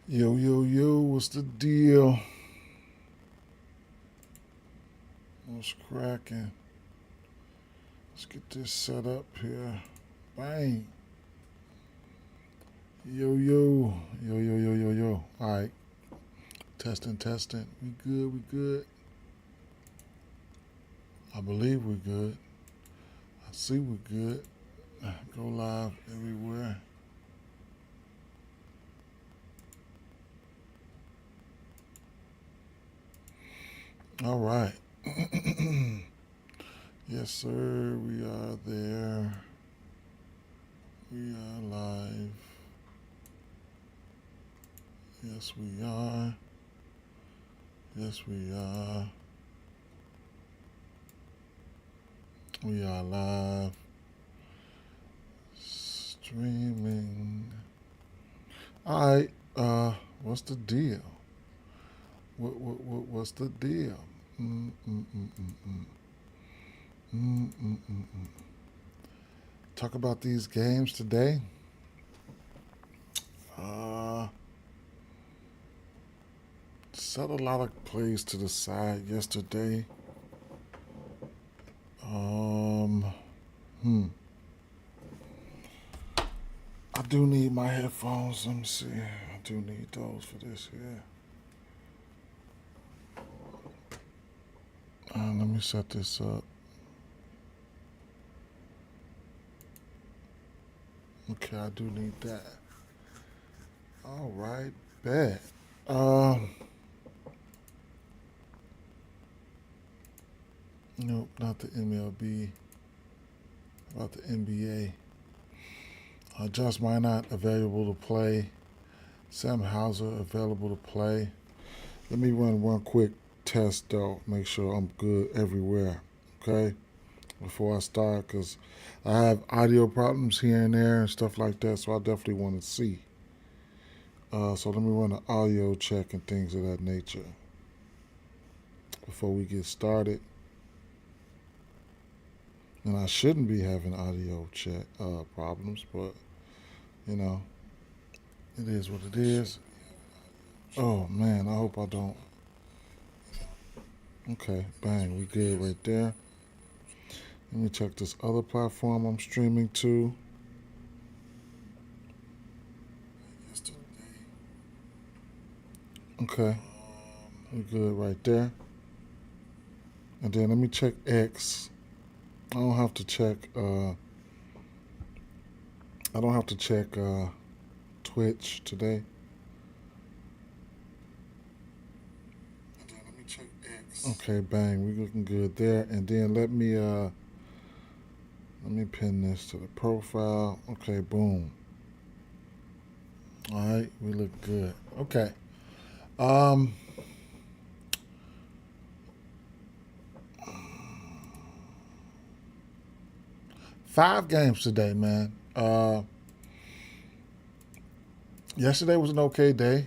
Yo, yo, yo, what's the deal? What's cracking? Let's get this set up here. Bang. Yo, yo, yo, yo, yo, yo, yo. All right, testing, testing. We good, we good. I believe we good. I see we good. Go live everywhere. All right. Yes, sir, we are there. We are live. Yes, we are. Yes, we are. We are live. Streaming. All right. What's the deal? What's the deal? Mm, mm, mm, mm, mm. Mm, mm, mm, mm. Talk about these games today. Uh, Set a lot of plays to the side yesterday. Um, hmm. I do need my headphones. Let me see. I do need those for this here. Let me set this up. Okay, I do need that. All right, bet. Um, nope, not the MLB. About the NBA. Josh Minot available to play. Sam Hauser available to play. Let me run one quick test though. Make sure I'm good everywhere. Okay, before I start, because I have audio problems here and there and stuff like that. So I definitely want to see. So let me run an audio check and things of that nature before we get started. And I shouldn't be having audio check problems, but you know, it is what it is. Oh man, I hope I don't. Okay, bang, we good right there. Let me check this other platform I'm streaming to. Okay, we good right there. And then let me check X. I don't have to check. I don't have to check Twitch today. Okay, bang, we looking good there. And then let me pin this to the profile. Okay, boom. All right, we look good. Okay. Um, 5 games today, man. Yesterday was an okay day.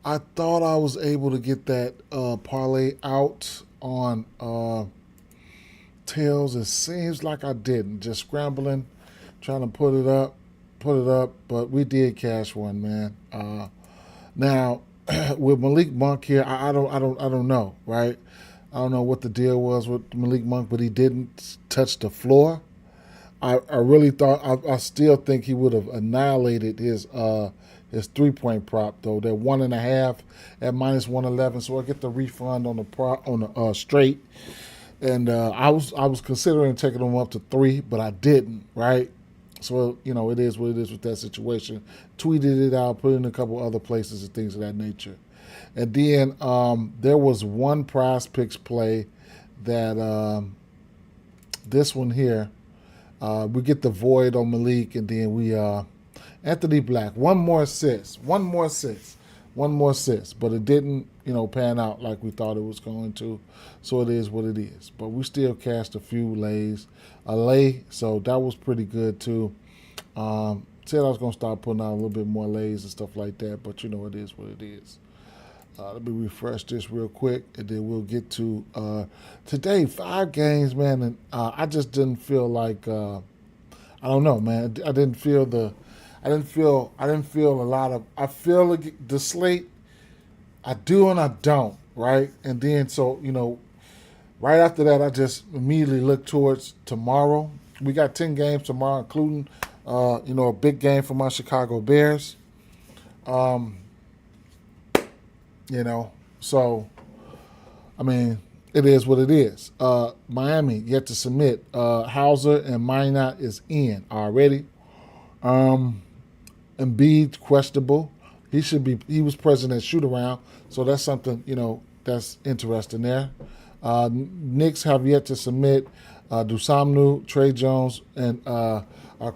I thought I was able to get that parlay out on tails. It seems like I didn't. Just scrambling, trying to put it up. But we did cash one, man. Now with Malik Monk here, I don't know, right? I don't know what the deal was with Malik Monk, but he didn't touch the floor. I really thought I still think he would have annihilated his 3 point prop though. That 1.5 at -111, so I get the refund on the straight. And I was considering taking him up to 3, but I didn't. Right, so it is what it is with that situation. Tweeted it out, put it in a couple other places and things of that nature. And then there was one Prize Picks play that this one here. We get the void on Malik, and then we Anthony Black. One more assist. But it didn't, pan out like we thought it was going to. So it is what it is. But we still cast a few a lay. So that was pretty good too. Said I was gonna start putting out a little bit more lays and stuff like that. But it is what it is. Let me refresh this real quick, and then we'll get to today. 5 games, man, and I just didn't feel like I don't know, man. I didn't feel the. I didn't feel a lot of. I feel like the slate. I do and I don't, right? And then right after that, I just immediately look towards tomorrow. We got 10 games tomorrow, including a big game for my Chicago Bears. Um, so I mean, it is what it is. Miami yet to submit. Hauser and Minot is in already. Embiid questionable. He was present at shoot around, so that's something that's interesting there. Knicks have yet to submit. Dusamnu, Trey Jones, and are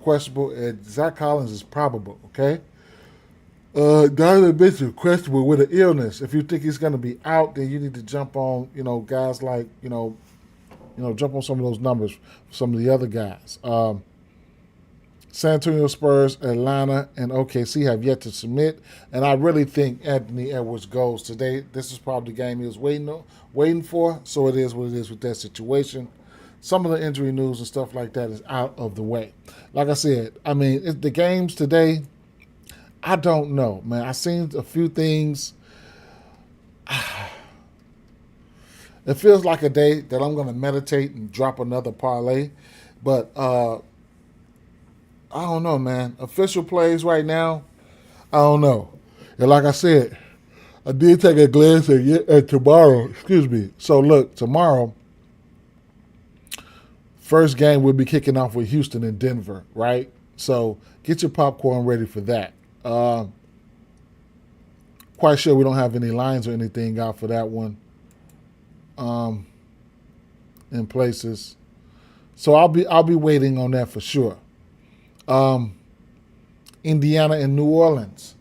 questionable. And Zach Collins is probable. Okay. Donovan Mitchell questionable with an illness. If you think he's going to be out, then you need to jump on guys like jump on some of those numbers for some of the other guys. San Antonio Spurs, Atlanta, and OKC have yet to submit, and I really think Anthony Edwards goes today. This is probably the game he was waiting for, so it is what it is with that situation. Some of the injury news and stuff like that is out of the way. Like I said, I mean, the games today, I don't know, man. I've seen a few things. It feels like a day that I'm going to meditate and drop another parlay, but I don't know, man. Official plays right now, I don't know. And like I said, I did take a glance at tomorrow. Excuse me. So look, tomorrow, first game we'll be kicking off with Houston and Denver, right? So get your popcorn ready for that. Quite sure we don't have any lines or anything out for that one in places. So I'll be waiting on that for sure. Indiana and New Orleans.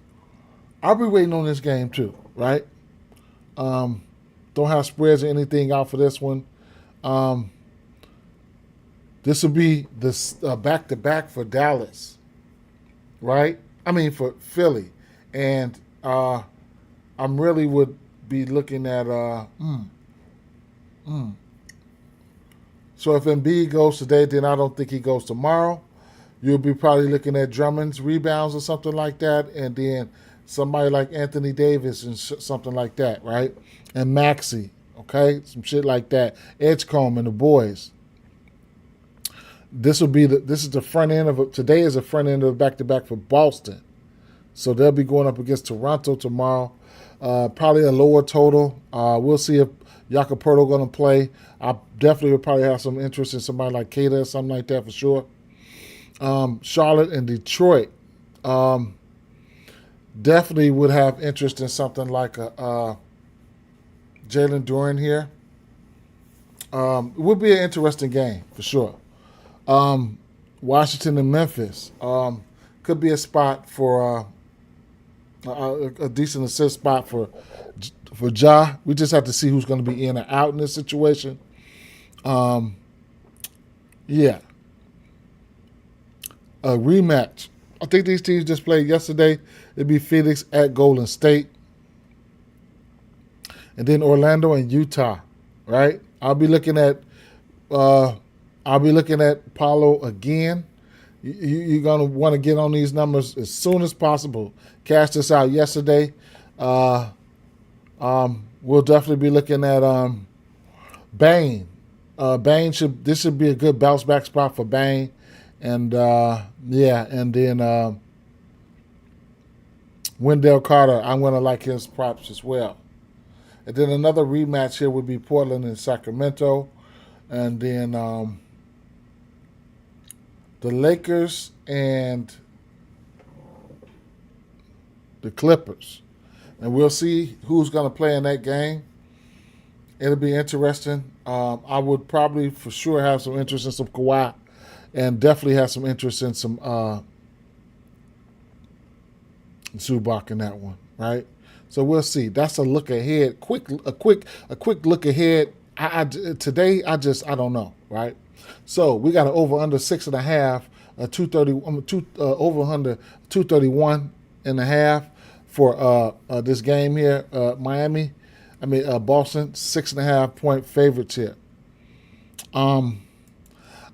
I'll be waiting on this game too, right? Don't have spreads or anything out for this one. This will be this back-to-back for Dallas, right? I mean for Philly, and I really would be looking at So if Embiid goes today, then I don't think he goes tomorrow. You'll be probably looking at Drummond's rebounds or something like that, and then somebody like Anthony Davis and something like that, right? And Maxey, okay? Some shit like that. Edgecombe and the boys. This is the front end of today is the front end of the back-to-back for Boston. So they'll be going up against Toronto tomorrow. Probably a lower total. We'll see if Jakob going to play. I definitely would probably have some interest in somebody like Keita or something like that for sure. Charlotte and Detroit. Definitely would have interest in something like a Jalen Duren here. It would be an interesting game for sure. Washington and Memphis could be a spot for a decent assist spot for Ja. We just have to see who's going to be in or out in this situation. Yeah. A rematch. I think these teams just played yesterday. It'd be Phoenix at Golden State. And then Orlando and Utah, right? I'll be looking at Paulo again. You're going to want to get on these numbers as soon as possible. Cash this out yesterday. We'll definitely be looking at Bane. This should be a good bounce back spot for Bane. And and then Wendell Carter, I'm going to like his props as well. And then another rematch here would be Portland and Sacramento. And then the Lakers and the Clippers. And we'll see who's going to play in that game. It'll be interesting. I would probably for sure have some interest in some Kawhi. And definitely have some interest in some Zubac in that one, right? So we'll see. That's a look ahead. A quick look ahead. Today I don't know, right? So we got an over under 6.5, 230, over under 231 and a half for this game here. Boston 6.5 point favorites here.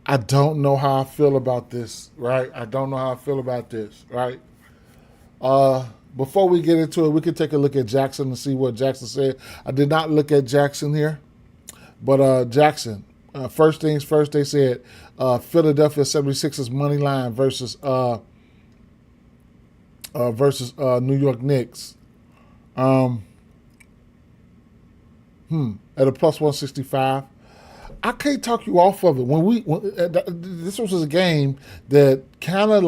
I don't know how I feel about this, right? I don't know how I feel about this, right? Before we get into it, we can take a look at Jackson and see what Jackson said. I did not look at Jackson here, but Jackson, first things first, they said Philadelphia 76ers money line versus New York Knicks. At a plus 165. I can't talk you off of it. This was a game that kind of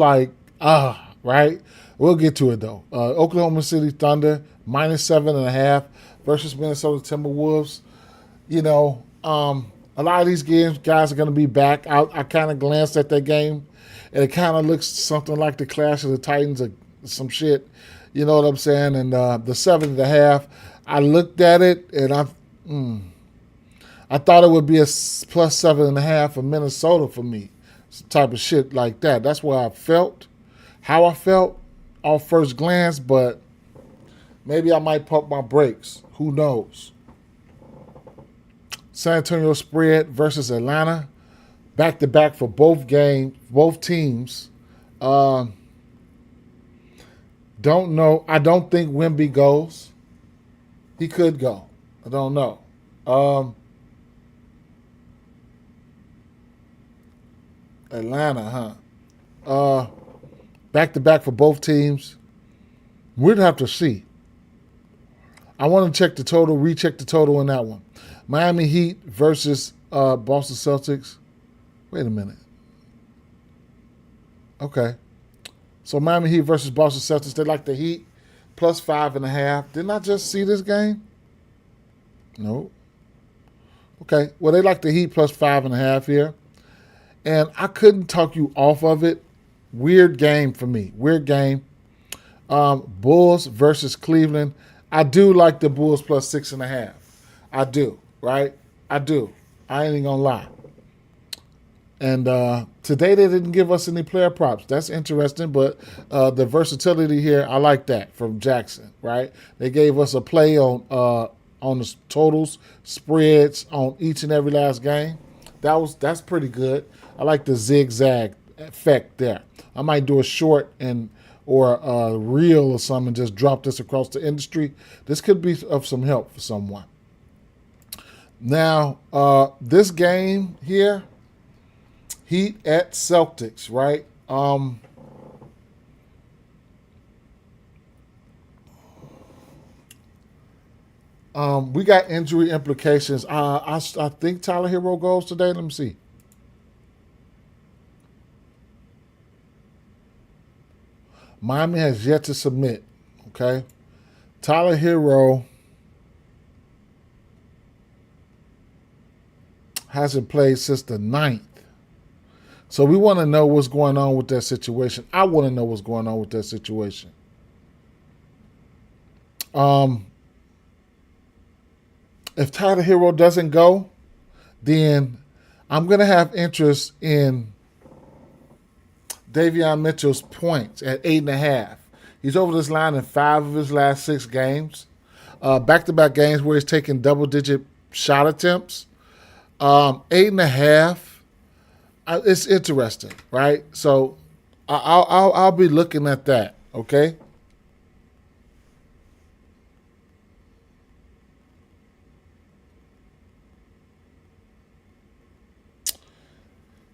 right. We'll get to it though. Oklahoma City Thunder -7.5 versus Minnesota Timberwolves. A lot of these games, guys are going to be back. I kind of glanced at that game, and it kind of looks something like the Clash of the Titans or some shit. You know what I'm saying? And the 7.5, I looked at it and I thought it would be a plus 7.5 for Minnesota for me. Some type of shit like that. That's where I felt, how I felt off first glance, but maybe I might pump my brakes. Who knows? San Antonio spread versus Atlanta. Back-to-back for both teams. Don't know. I don't think Wemby goes. He could go. I don't know. Atlanta, huh? Back-to-back for both teams. We'd have to see. I want to check the total, recheck the total on that one. Miami Heat versus Boston Celtics. Wait a minute. Okay. So Miami Heat versus Boston Celtics. They like the Heat plus 5.5. Didn't I just see this game? No. Okay. Well, they like the Heat plus 5.5 here. And I couldn't talk you off of it. Weird game for me. Weird game. Bulls versus Cleveland. I do like the Bulls plus 6.5. I do, right? I do. I ain't even gonna lie. And today they didn't give us any player props. That's interesting, but the versatility here, I like that from Jackson, right? They gave us a play on the totals, spreads on each and every last game. That's pretty good. I like the zigzag effect there. I might do a short or a reel or something and just drop this across the industry. This could be of some help for someone. Now, this game here, Heat at Celtics, right? We got injury implications. I think Tyler Hero goes today. Let me see. Miami has yet to submit. Okay. Tyler Hero hasn't played since the 9th. So we want to know what's going on with that situation. I want to know what's going on with that situation. If Tyler Hero doesn't go, then I'm going to have interest in Davion Mitchell's points at 8.5. He's over this line in 5 of his last 6 games. Back-to-back games where he's taking double-digit shot attempts. 8.5. It's interesting, right? So I'll be looking at that. Okay.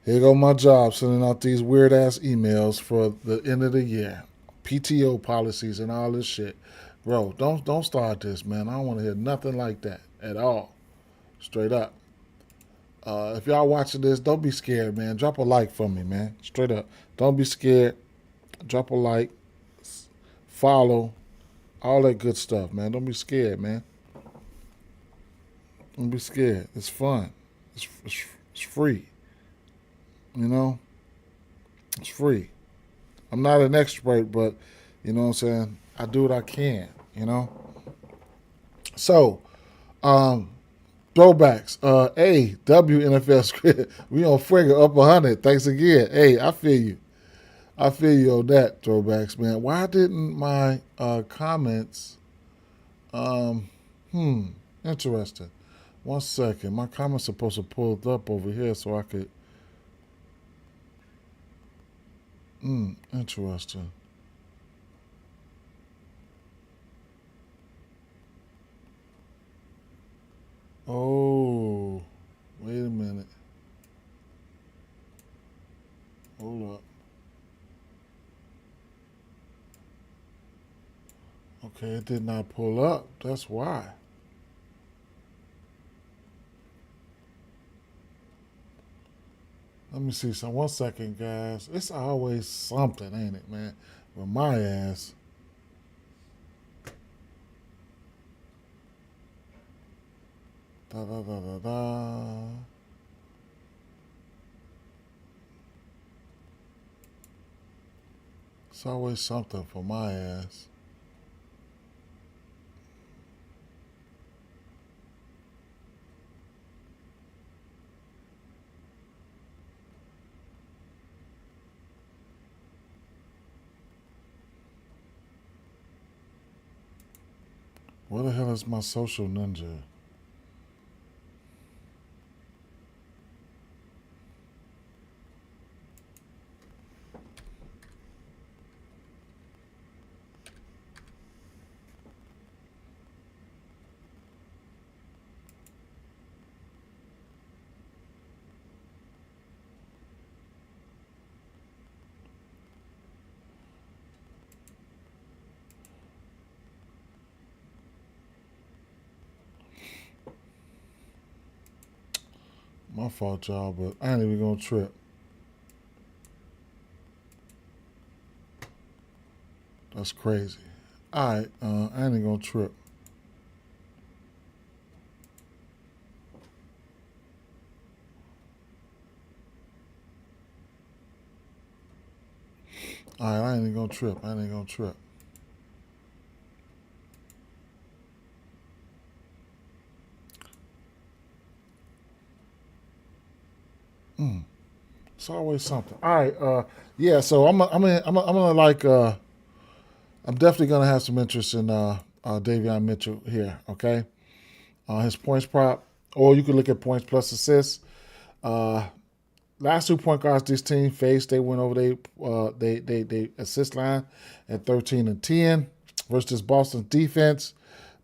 Here go my job, sending out these weird ass emails for the end of the year, PTO policies and all this shit. Bro, don't start this, man. I don't want to hear nothing like that at all. Straight up. If y'all watching this, don't be scared, man. Drop a like for me, man. Straight up. Don't be scared. Drop a like. Follow. All that good stuff, man. Don't be scared, man. Don't be scared. It's fun. It's free. You know? It's free. I'm not an expert, but, you know what I'm saying? I do what I can, you know? So, throwbacks. WNFL script. We on Fuego up 100. Thanks again. Hey, I feel you. I feel you on that, throwbacks, man. Why didn't my comments... interesting. 1 second. My comments are supposed to pull it up over here so I could Interesting. Oh, wait a minute. Hold up. Okay, it did not pull up. That's why. Let me see some. 1 second, guys. It's always something, ain't it, man? With my ass. Da da da da da. It's always something for my ass. Where the hell is my social ninja? My fault, y'all, but I ain't even gonna trip. That's crazy. Alright, I ain't even gonna trip. Alright, I ain't even gonna trip. I ain't even gonna trip. It's always something. All right, yeah. So I'm gonna like I'm definitely gonna have some interest in Davion Mitchell here. Okay, his points prop, or you could look at points plus assists. Uh, Last 2 point guards this team faced, they went over they assist line at 13 and 10 versus this Boston defense.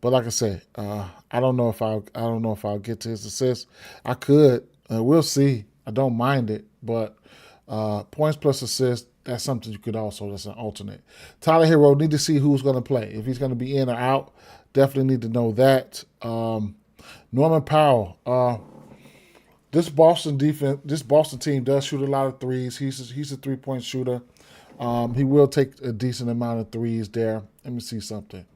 But like I said, I don't know if I'll get to his assist. I could. We'll see. I don't mind it, but points plus assist, that's something you could also, that's an alternate. Tyler Hero, need to see who's going to play. If he's going to be in or out, definitely need to know that. Norman Powell, this Boston defense, this Boston team does shoot a lot of threes. He's a 3 point shooter. He will take a decent amount of threes there. Let me see something.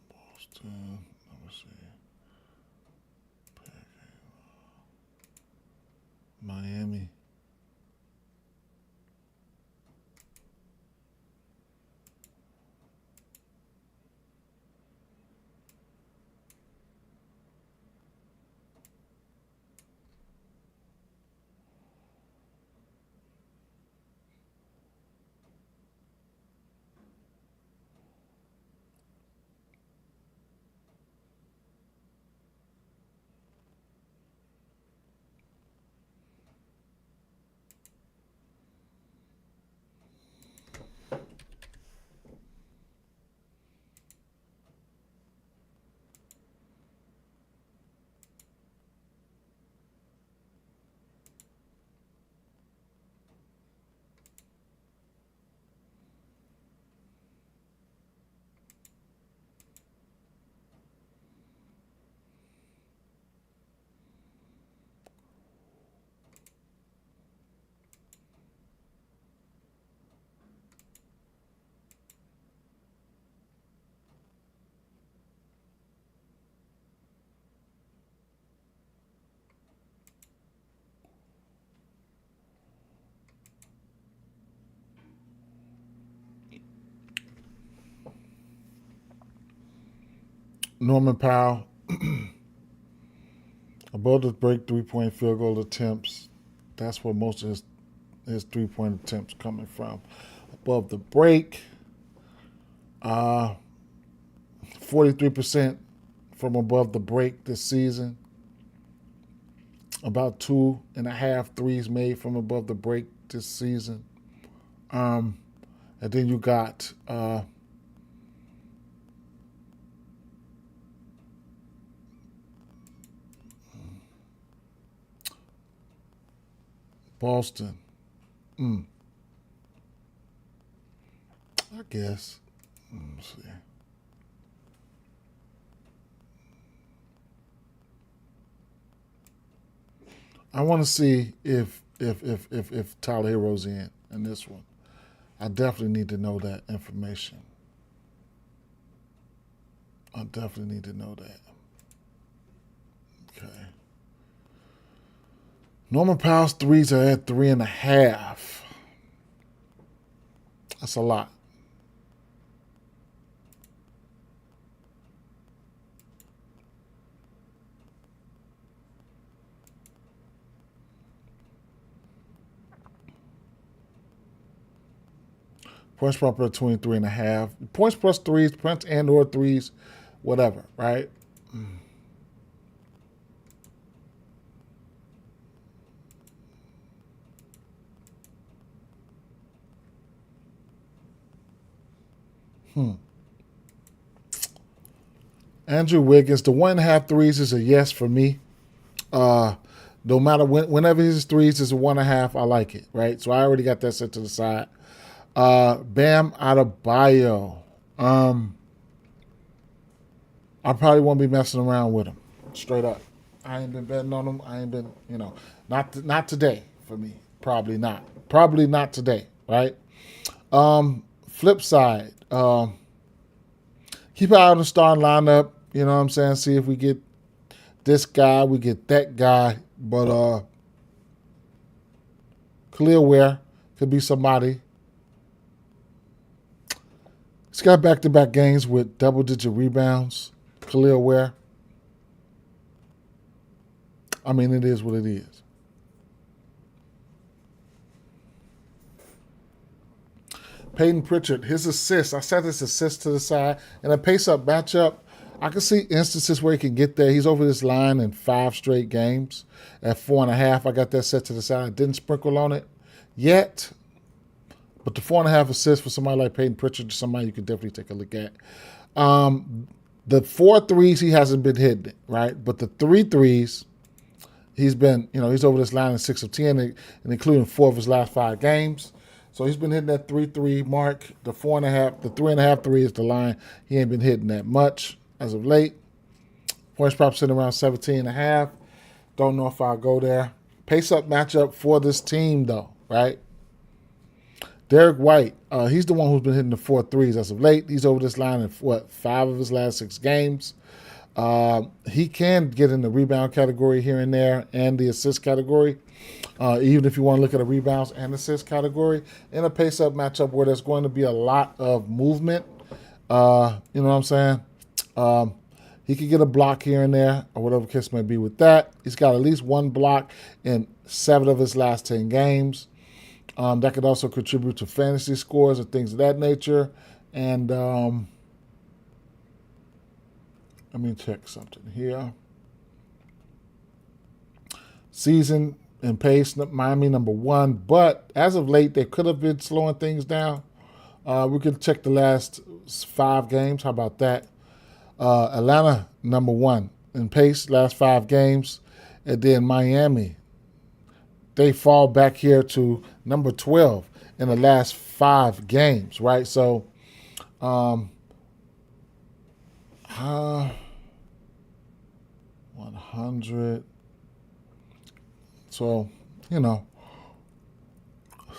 Boston, let me see. Miami. Norman Powell, above the break 3 point field goal attempts. That's where most of his 3 point attempts coming from. above the break. 43% from above the break this season. About 2.5 threes made from above the break this season. And then you got Boston. I guess. Let's see. I want to see if Tyler Hero's in this one. I definitely need to know that information. I definitely need to know that. Okay. Norman Powell's threes are at 3.5. That's a lot. Points per between 3.5. Points plus threes, points and or threes, whatever, right? Andrew Wiggins, the 1.5 threes is a yes for me. No matter whenever his threes is a 1.5, I like it, right? So I already got that set to the side. Bam Adebayo. I probably won't be messing around with him. Straight up. I ain't been betting on him. I ain't been, not today for me. Probably not. Probably not today, right? Flip side. Keep an eye on the starting lineup. You know what I'm saying? See if we get this guy, we get that guy. But Khalil Ware could be somebody. He's got back-to-back games with double-digit rebounds. Khalil Ware. I mean, it is what it is. Peyton Pritchard, his assist. I set his assist to the side. In a pace-up matchup, I can see instances where he can get there. He's over this line in 5 straight games. At 4.5, I got that set to the side. I didn't sprinkle on it yet. But the 4.5 assists for somebody like Peyton Pritchard is somebody you can definitely take a look at. The 4 threes, he hasn't been hitting it, right? But the 3 threes, he's been, he's over this line in 6 of 10, and including 4 of his last 5 games. So he's been hitting that 3-3 mark. The 4.5, the 3.5 3 is the line. He ain't been hitting that much as of late. Points prop sitting around 17.5. Don't know if I'll go there. Pace up matchup for this team though, right? Derek White, he's the one who's been hitting the 4 threes as of late. He's over this line in 5 of his last 6 games. He can get in the rebound category here and there and the assist category, even if you want to look at a rebounds and assist category in a pace-up matchup where there's going to be a lot of movement. You know what I'm saying? He could get a block here and there or whatever the case may be with that. He's got at least 1 block in 7 of his last 10 games. That could also contribute to fantasy scores and things of that nature. And let me check something here. Season and pace, Miami number 1. But as of late, they could have been slowing things down. We could check the last 5 games. How about that? Atlanta number 1 in pace, last 5 games. And then Miami, they fall back here to number 12 in the last 5 games, right? So, 100. So,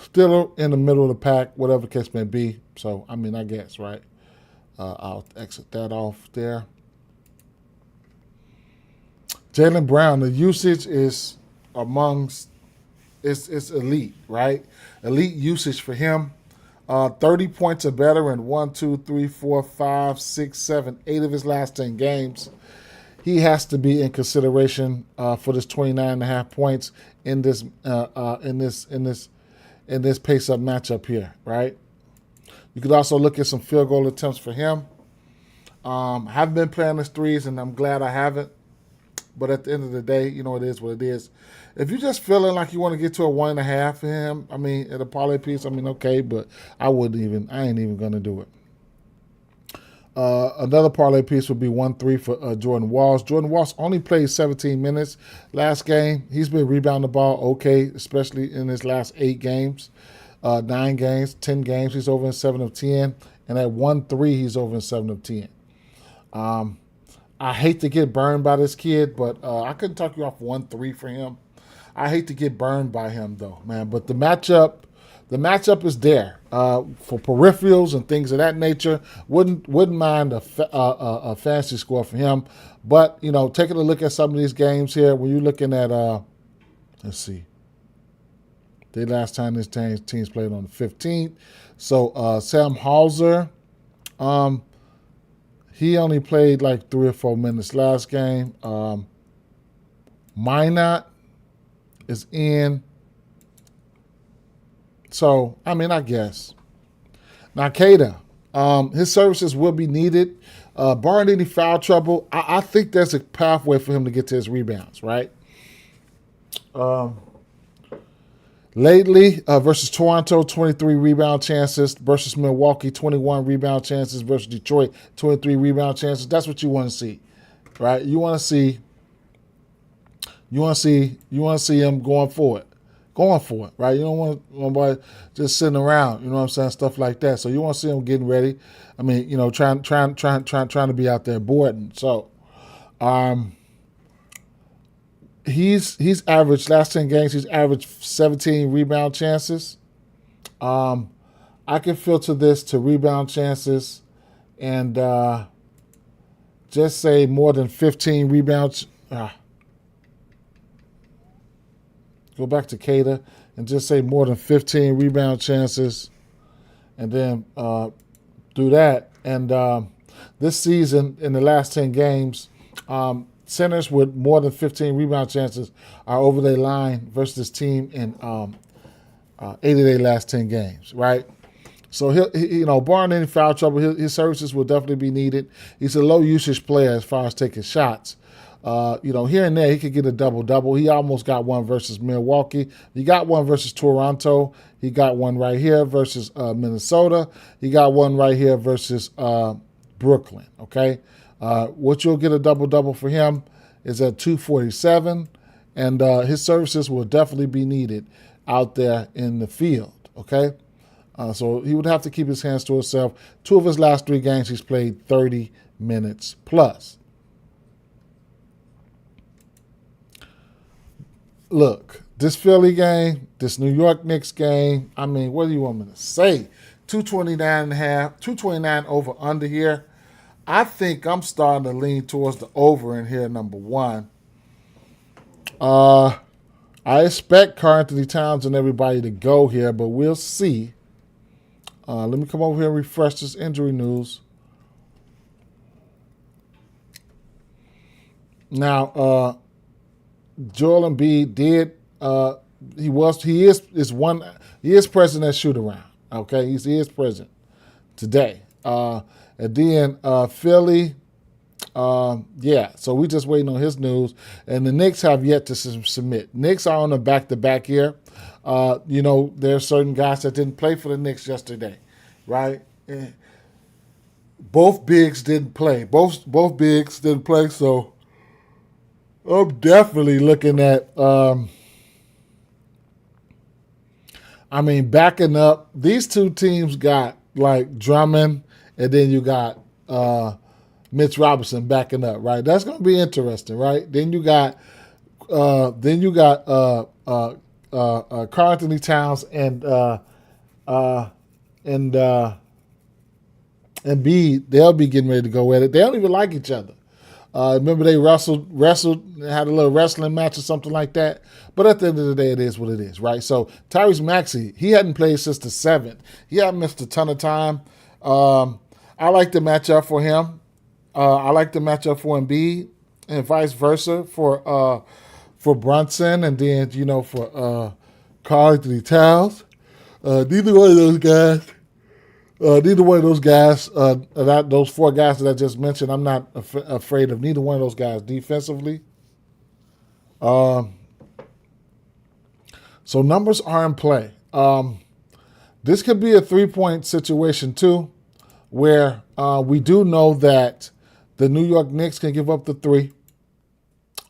still in the middle of the pack, whatever the case may be. So, I mean, I guess, right? I'll exit that off there. Jaylen Brown, the usage is amongst it's elite, right? Elite usage for him. 30 points or better in 1, 2, 3, 4, 5, 6, 7, 8 of his last 10 games. He has to be in consideration for this 29.5 points in this pace-up matchup here, right? You could also look at some field goal attempts for him. I haven't been playing his threes, and I'm glad I haven't. But at the end of the day, it is what it is. If you're just feeling like you want to get to a 1.5 for him, at a parlay piece, okay, but I ain't even going to do it. Another parlay piece would be 1-3 for Jordan Walls. Jordan Walls only played 17 minutes last game. He's been rebounding the ball okay, especially in his last 8 games. 9 games, 10 games, he's over in 7 of 10. And at 1-3, he's over in 7 of 10. I hate to get burned by this kid, but I couldn't talk you off 1-3 for him. I hate to get burned by him, though, man. But the matchup is there for peripherals and things of that nature. Wouldn't mind a fantasy score for him. But, taking a look at some of these games here, when you're looking at, let's see. The last time this team's played on the 15th. So Sam Hauser, he only played like 3 or 4 minutes last game. Minot is in. So, I guess. Now, Kada, his services will be needed. Barring any foul trouble, I think there's a pathway for him to get to his rebounds, right? Lately, versus Toronto, 23 rebound chances. Versus Milwaukee, 21 rebound chances. Versus Detroit, 23 rebound chances. That's what you want to see, right? You want to see him going for it, right? You don't want nobody just sitting around, you know what I'm saying, stuff like that. So you want to see him getting ready. Trying to be out there boarding. So, he's averaged last 10 games. He's averaged 17 rebound chances. I can filter this to rebound chances, and just say more than 15 rebounds. Go back to Kada and just say more than 15 rebound chances, and then do that. And this season, in the last 10 games, centers with more than 15 rebound chances are over their line versus this team in 8 of their last 10 games, right? So, barring any foul trouble, his services will definitely be needed. He's a low-usage player as far as taking shots. Here and there, he could get a double-double. He almost got one versus Milwaukee. He got one versus Toronto. He got one right here versus Minnesota. He got one right here versus Brooklyn, okay? What you'll get a double-double for him is at 247, and his services will definitely be needed out there in the field, okay? So he would have to keep his hands to himself. 2 of his last 3 games, he's played 30 minutes plus. Look, this Philly game, this New York Knicks game, what do you want me to say? 229.5, 229 over under here. I think I'm starting to lean towards the over in here, number one. I expect Karl Anthony Towns and everybody to go here, but we'll see. Let me come over here and refresh this injury news. Now, Joel Embiid did. He is present at shoot around. Okay, he is present today. And then Philly, so we just waiting on his news. And the Knicks have yet to submit. Knicks are on a back-to-back here. There are certain guys that didn't play for the Knicks yesterday, right? Both bigs didn't play. Both bigs didn't play, so I'm definitely looking at, backing up. These two teams got, Drummond, and then you got Mitch Robinson backing up, right? That's going to be interesting, right? Then you got Karl Anthony Towns and Embiid. They'll be getting ready to go at it. They don't even like each other. Remember they wrestled, had a little wrestling match or something like that. But at the end of the day, it is what it is, right? So Tyrese Maxey, he hadn't played since the 7th. He hadn't missed a ton of time. I like the matchup for him. I like the matchup for Embiid, and vice versa for Brunson, and then for Karl Anthony Towns. Neither one of those guys Neither one of those guys, those four guys that I just mentioned, I'm not afraid of neither one of those guys defensively. So numbers are in play. This could be a 3-point situation too, where we do know that the New York Knicks can give up the 3.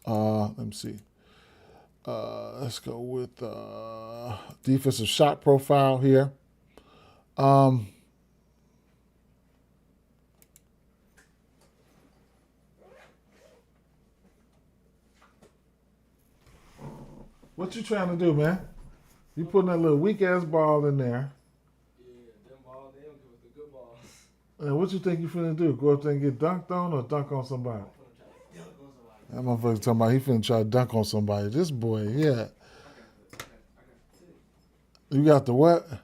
Let me see. Let's go with defensive shot profile here. What you trying to do, man? You putting that little weak ass ball in there. Yeah, them balls, they don't give us the good balls. And what you think you finna do? Go up there and get dunked on or dunk on somebody? That motherfucker talking about he finna try to dunk on somebody. This boy, yeah. You got the what? I got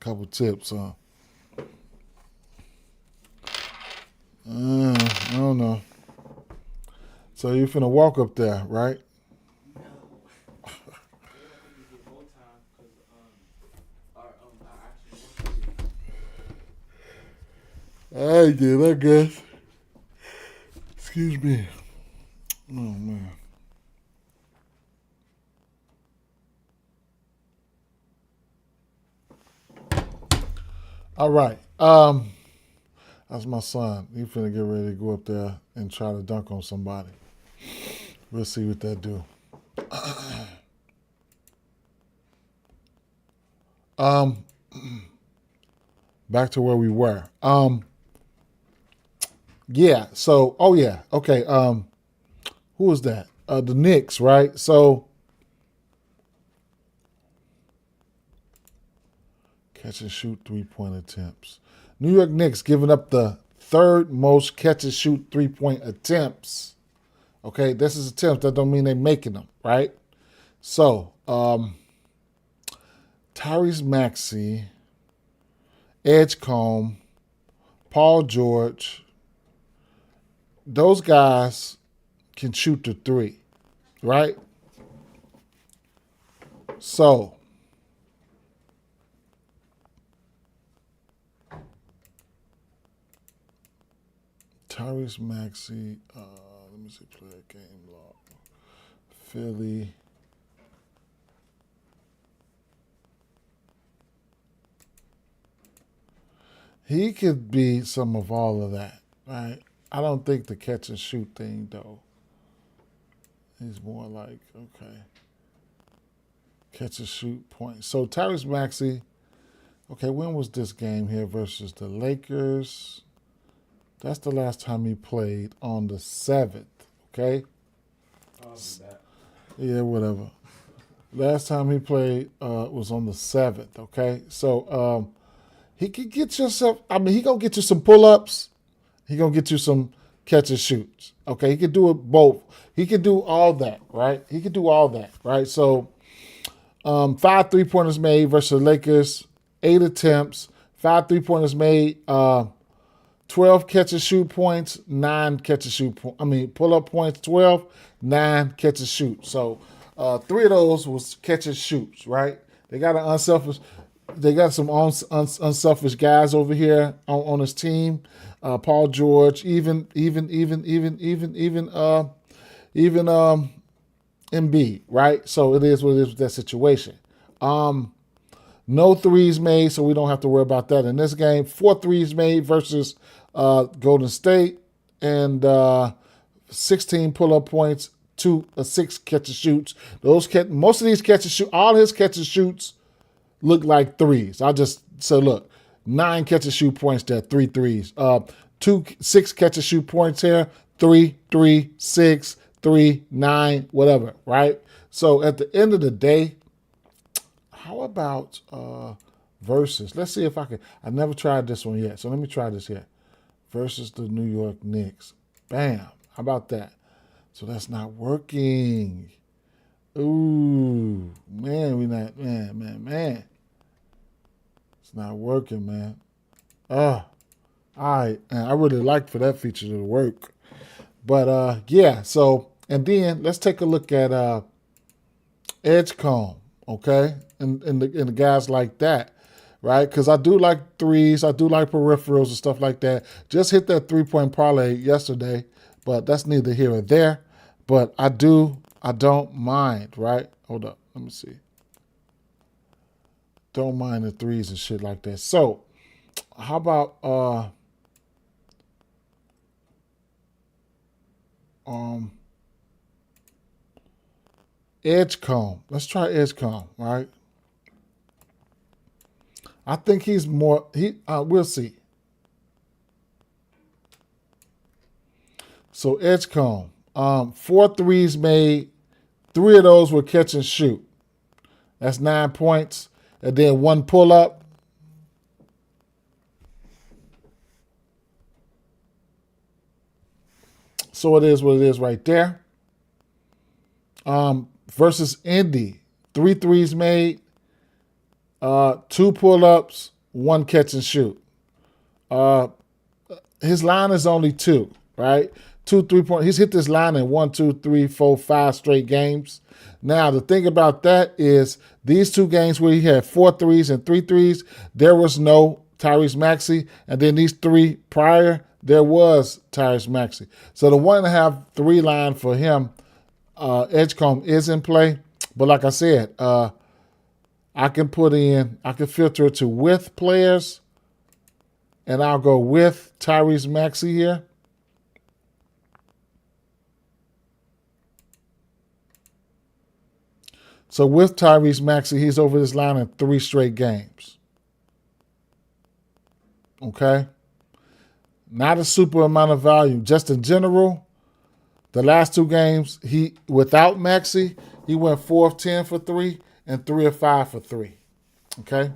a couple tips. Couple tips, huh? I don't know. So you finna walk up there, right? I did, I guess. Excuse me. Oh, man. All right. That's my son. He finna get ready to go up there and try to dunk on somebody. We'll see what that do. Back to where we were. Yeah. So, oh yeah. Okay. Who was that? The Knicks, right? So, catch and shoot 3-point attempts. New York Knicks giving up the 3rd most catch and shoot 3-point attempts. Okay, this is attempts. That don't mean they're making them, right? So, Tyrese Maxey, Edgecombe, Paul George, those guys can shoot the 3, right? So, Tyrese Maxey, let me see, play a game log. Philly. He could be some of all of that, right? I don't think the catch and shoot thing, though. He's more like, okay, catch and shoot point. So Tyrese Maxey, okay, when was this game here versus the Lakers? That's the last time he played, on the 7th, okay? Yeah, whatever. Last time he played was on the 7th, okay? So he could get yourself, I mean, he going to get you some pull-ups. He going to get you some catch and shoots, okay? He could do it both. He could do all that, right? He could do all that, right? So 5 3-pointers made versus the Lakers, 8 attempts, 5 3-pointers made, 12 catch and shoot points, 9 catch and shoot pull-up points, 12, 9 catch and shoot. So 3 of those was catch and shoots, right? They got some unselfish guys over here on his team. Paul George, even Embiid, right? So it is what it is with that situation. No threes made, so we don't have to worry about that in this game. 4 threes made versus Golden State, and 16 pull-up points, 6 catch and shoots. Most of these catch and shoot, all his catch and shoots look like threes. I just say, look, 9 catch and shoot points there, 3 threes. 6 catch and shoot points here, 3, 3, 6, 3, 9, whatever, right? So at the end of the day, how about versus? Let's see if I can. I never tried this one yet, so let me try this here. Versus the New York Knicks. Bam. How about that? So that's not working. Ooh, man. It's not working, man. All right. And I really like for that feature to work. But yeah, so, and then let's take a look at Edgecombe, okay? And the guys like that. right? Because I do like threes. I do like peripherals and stuff like that. Just hit that 3-point parlay yesterday, but that's neither here or there. But I don't mind, right? Hold up. Let me see. Don't mind the threes and shit like that. So, how about Edgecomb? Let's try Edgecomb, right? I think he's more. We'll see. So Edgecomb, 4 threes made. 3 of those were catch and shoot. That's 9 points, and then 1 pull up. So it is what it is right there. Versus Indy, 3 threes made, 2 pull-ups, 1 catch and shoot. His line is only 2, right? 2 3-point. He's hit this line in 1, 2, 3, 4, 5 straight games. Now, the thing about that is these 2 games where he had 4 threes and 3 threes, there was no Tyrese Maxey. And then these 3 prior, there was Tyrese Maxey. So the 1.5 3 line for him, Edgecomb is in play. But like I said, I can filter it to with players, and I'll go with Tyrese Maxey here. So with Tyrese Maxey, he's over this line in 3 straight games. Okay? Not a super amount of value. Just in general, the last 2 games, without Maxey, he went 4 of 10 for 3 and 3 of 5 for 3. Okay?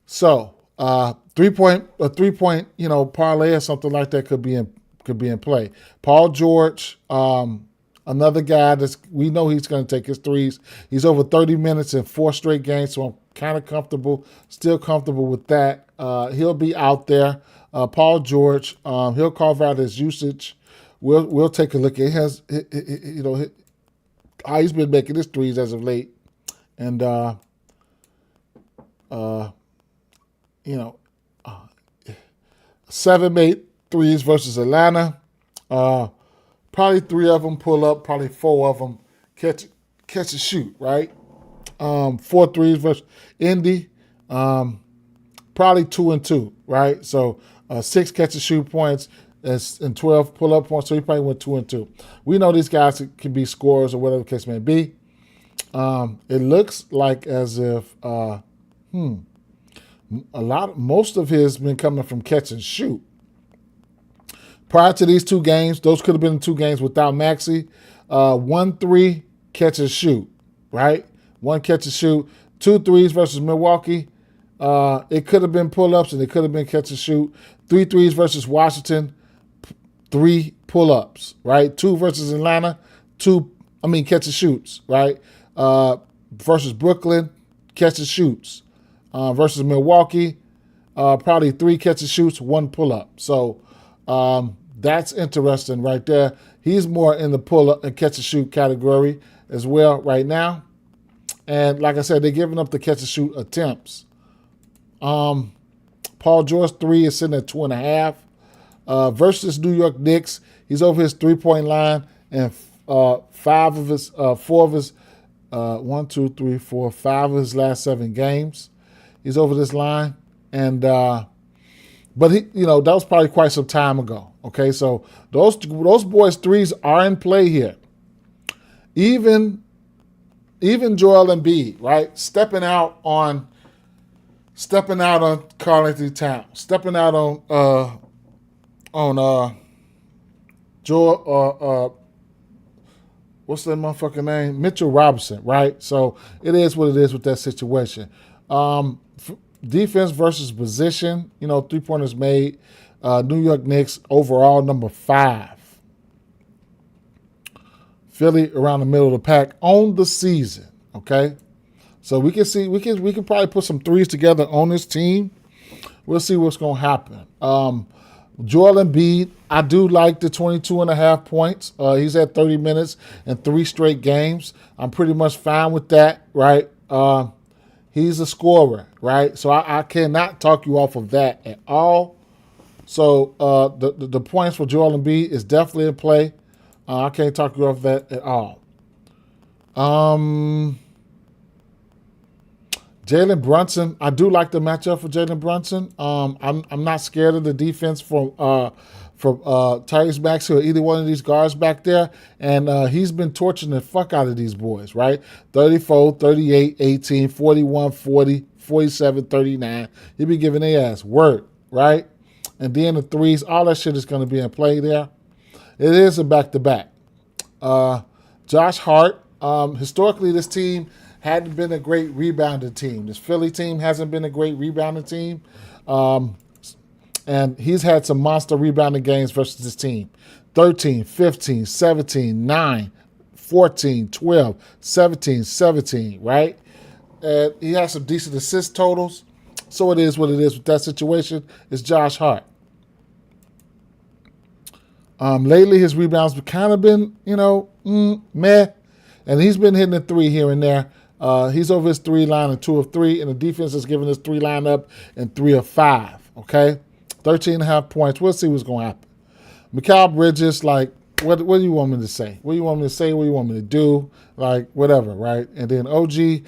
So, 3-point, parlay or something like that could be in play. Paul George, another guy we know he's going to take his threes. He's over 30 minutes in 4 straight games, so I'm kind of still comfortable with that. He'll be out there. Paul George, he'll carve out his usage. We'll take a look at how he's been making his threes as of late, and 7 made threes versus Atlanta. Probably 3 of them pull up, probably 4 of them catch and shoot, right? 4 threes versus Indy, probably 2 and 2, right? So 6 catch and shoot points and 12 pull up points. So he probably went 2 and 2. We know these guys can be scorers or whatever the case may be. It looks like as if most of his been coming from catch and shoot. Prior to these 2 games, those could have been 2 games without Maxey. 1-3 catch and shoot, right? 1 catch and shoot. 2 threes versus Milwaukee. It could have been pull-ups and it could have been catch and shoot. 3 threes versus Washington. 3 pull-ups, right? 2 versus Atlanta. Catch and shoots, right? Versus Brooklyn, catch and shoots. Versus Milwaukee, probably 3 catch and shoots, 1 pull-up. So that's interesting right there. He's more in the pull-up and catch and shoot category as well right now. And like I said, they're giving up the catch and shoot attempts. Paul George 3 is sitting at 2.5. Versus New York Knicks, he's over his 3-point line, and 5 of his last 7 games, he's over this line. And but that was probably quite some time ago. Okay, so those boys' threes are in play here. Even Joel Embiid, right? Stepping out on Karl Anthony Towns, stepping out on Joel. What's that motherfucking name? Mitchell Robinson, right? So it is what it is with that situation. Defense versus position, 3-pointers made. New York Knicks overall number 5. Philly around the middle of the pack on the season. Okay, so we can probably put some threes together on this team. We'll see what's going to happen. Joel Embiid, I do like the 22.5 points. He's at 30 minutes and 3 straight games. I'm pretty much fine with that, right? He's a scorer, right? So I cannot talk you off of that at all. So the points for Joel Embiid is definitely in play. I can't talk you off that at all. Jalen Brunson, I do like the matchup for Jalen Brunson. I'm not scared of the defense from Tyrese Maxey or either one of these guards back there. And he's been torching the fuck out of these boys, right? 34, 38, 18, 41, 40, 47, 39. He be giving their ass work, right? And then the threes, all that shit is going to be in play there. It is a back-to-back. Josh Hart, historically this team hadn't been a great rebounding team. This Philly team hasn't been a great rebounding team. And he's had some monster rebounding games versus this team. 13, 15, 17, 9, 14, 12, 17, 17, right? And he has some decent assist totals. So it is what it is with that situation. It's Josh Hart. Lately, his rebounds have kind of been, meh. And he's been hitting a three here and there. He's over his 3 line and 2 of 3, and the defense is giving his 3 line up and 3 of 5, okay? 13.5 points. We'll see what's going to happen. Mikal Bridges, like, what do you want me to say? What do you want me to say? What do you want me to do? Like, whatever, right? And then OG,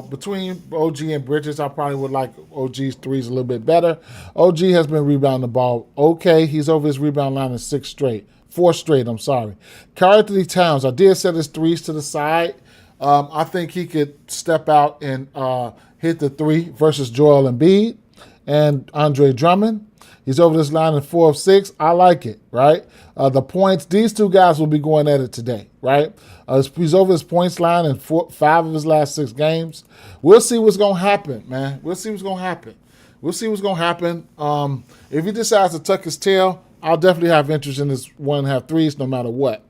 between OG and Bridges, I probably would like OG's threes a little bit better. OG has been rebounding the ball okay. He's over his rebound line in 4 straight, I'm sorry. Karl Anthony Towns, I did set his threes to the side. I think he could step out and hit the 3 versus Joel Embiid and Andre Drummond. He's over this line in 4 of 6. I like it, right? The points, these two guys will be going at it today, right? He's over his points line in 5 of his last 6 games. We'll see what's going to happen, man. We'll see what's going to happen. If he decides to tuck his tail, I'll definitely have interest in his 1.5 threes no matter what.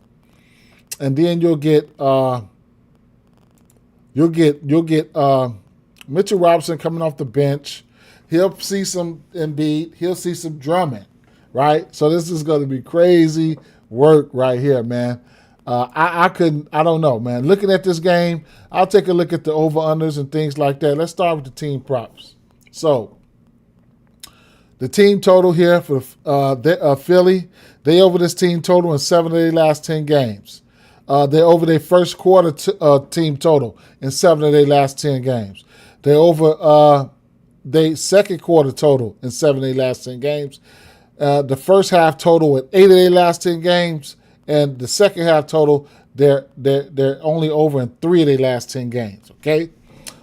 And then you'll get Mitchell Robinson coming off the bench. He'll see some Embiid. He'll see some Drummond, right? So this is going to be crazy work right here, man. I don't know, man. Looking at this game, I'll take a look at the over-unders and things like that. Let's start with the team props. So the team total here for Philly, they over this team total in 7 of their last 10 games. They're over their first quarter team total in 7 of their last 10 games. They're over their second quarter total in 7 of their last 10 games. The first half total in 8 of their last 10 games, and the second half total they're only over in 3 of their last 10 games. Okay,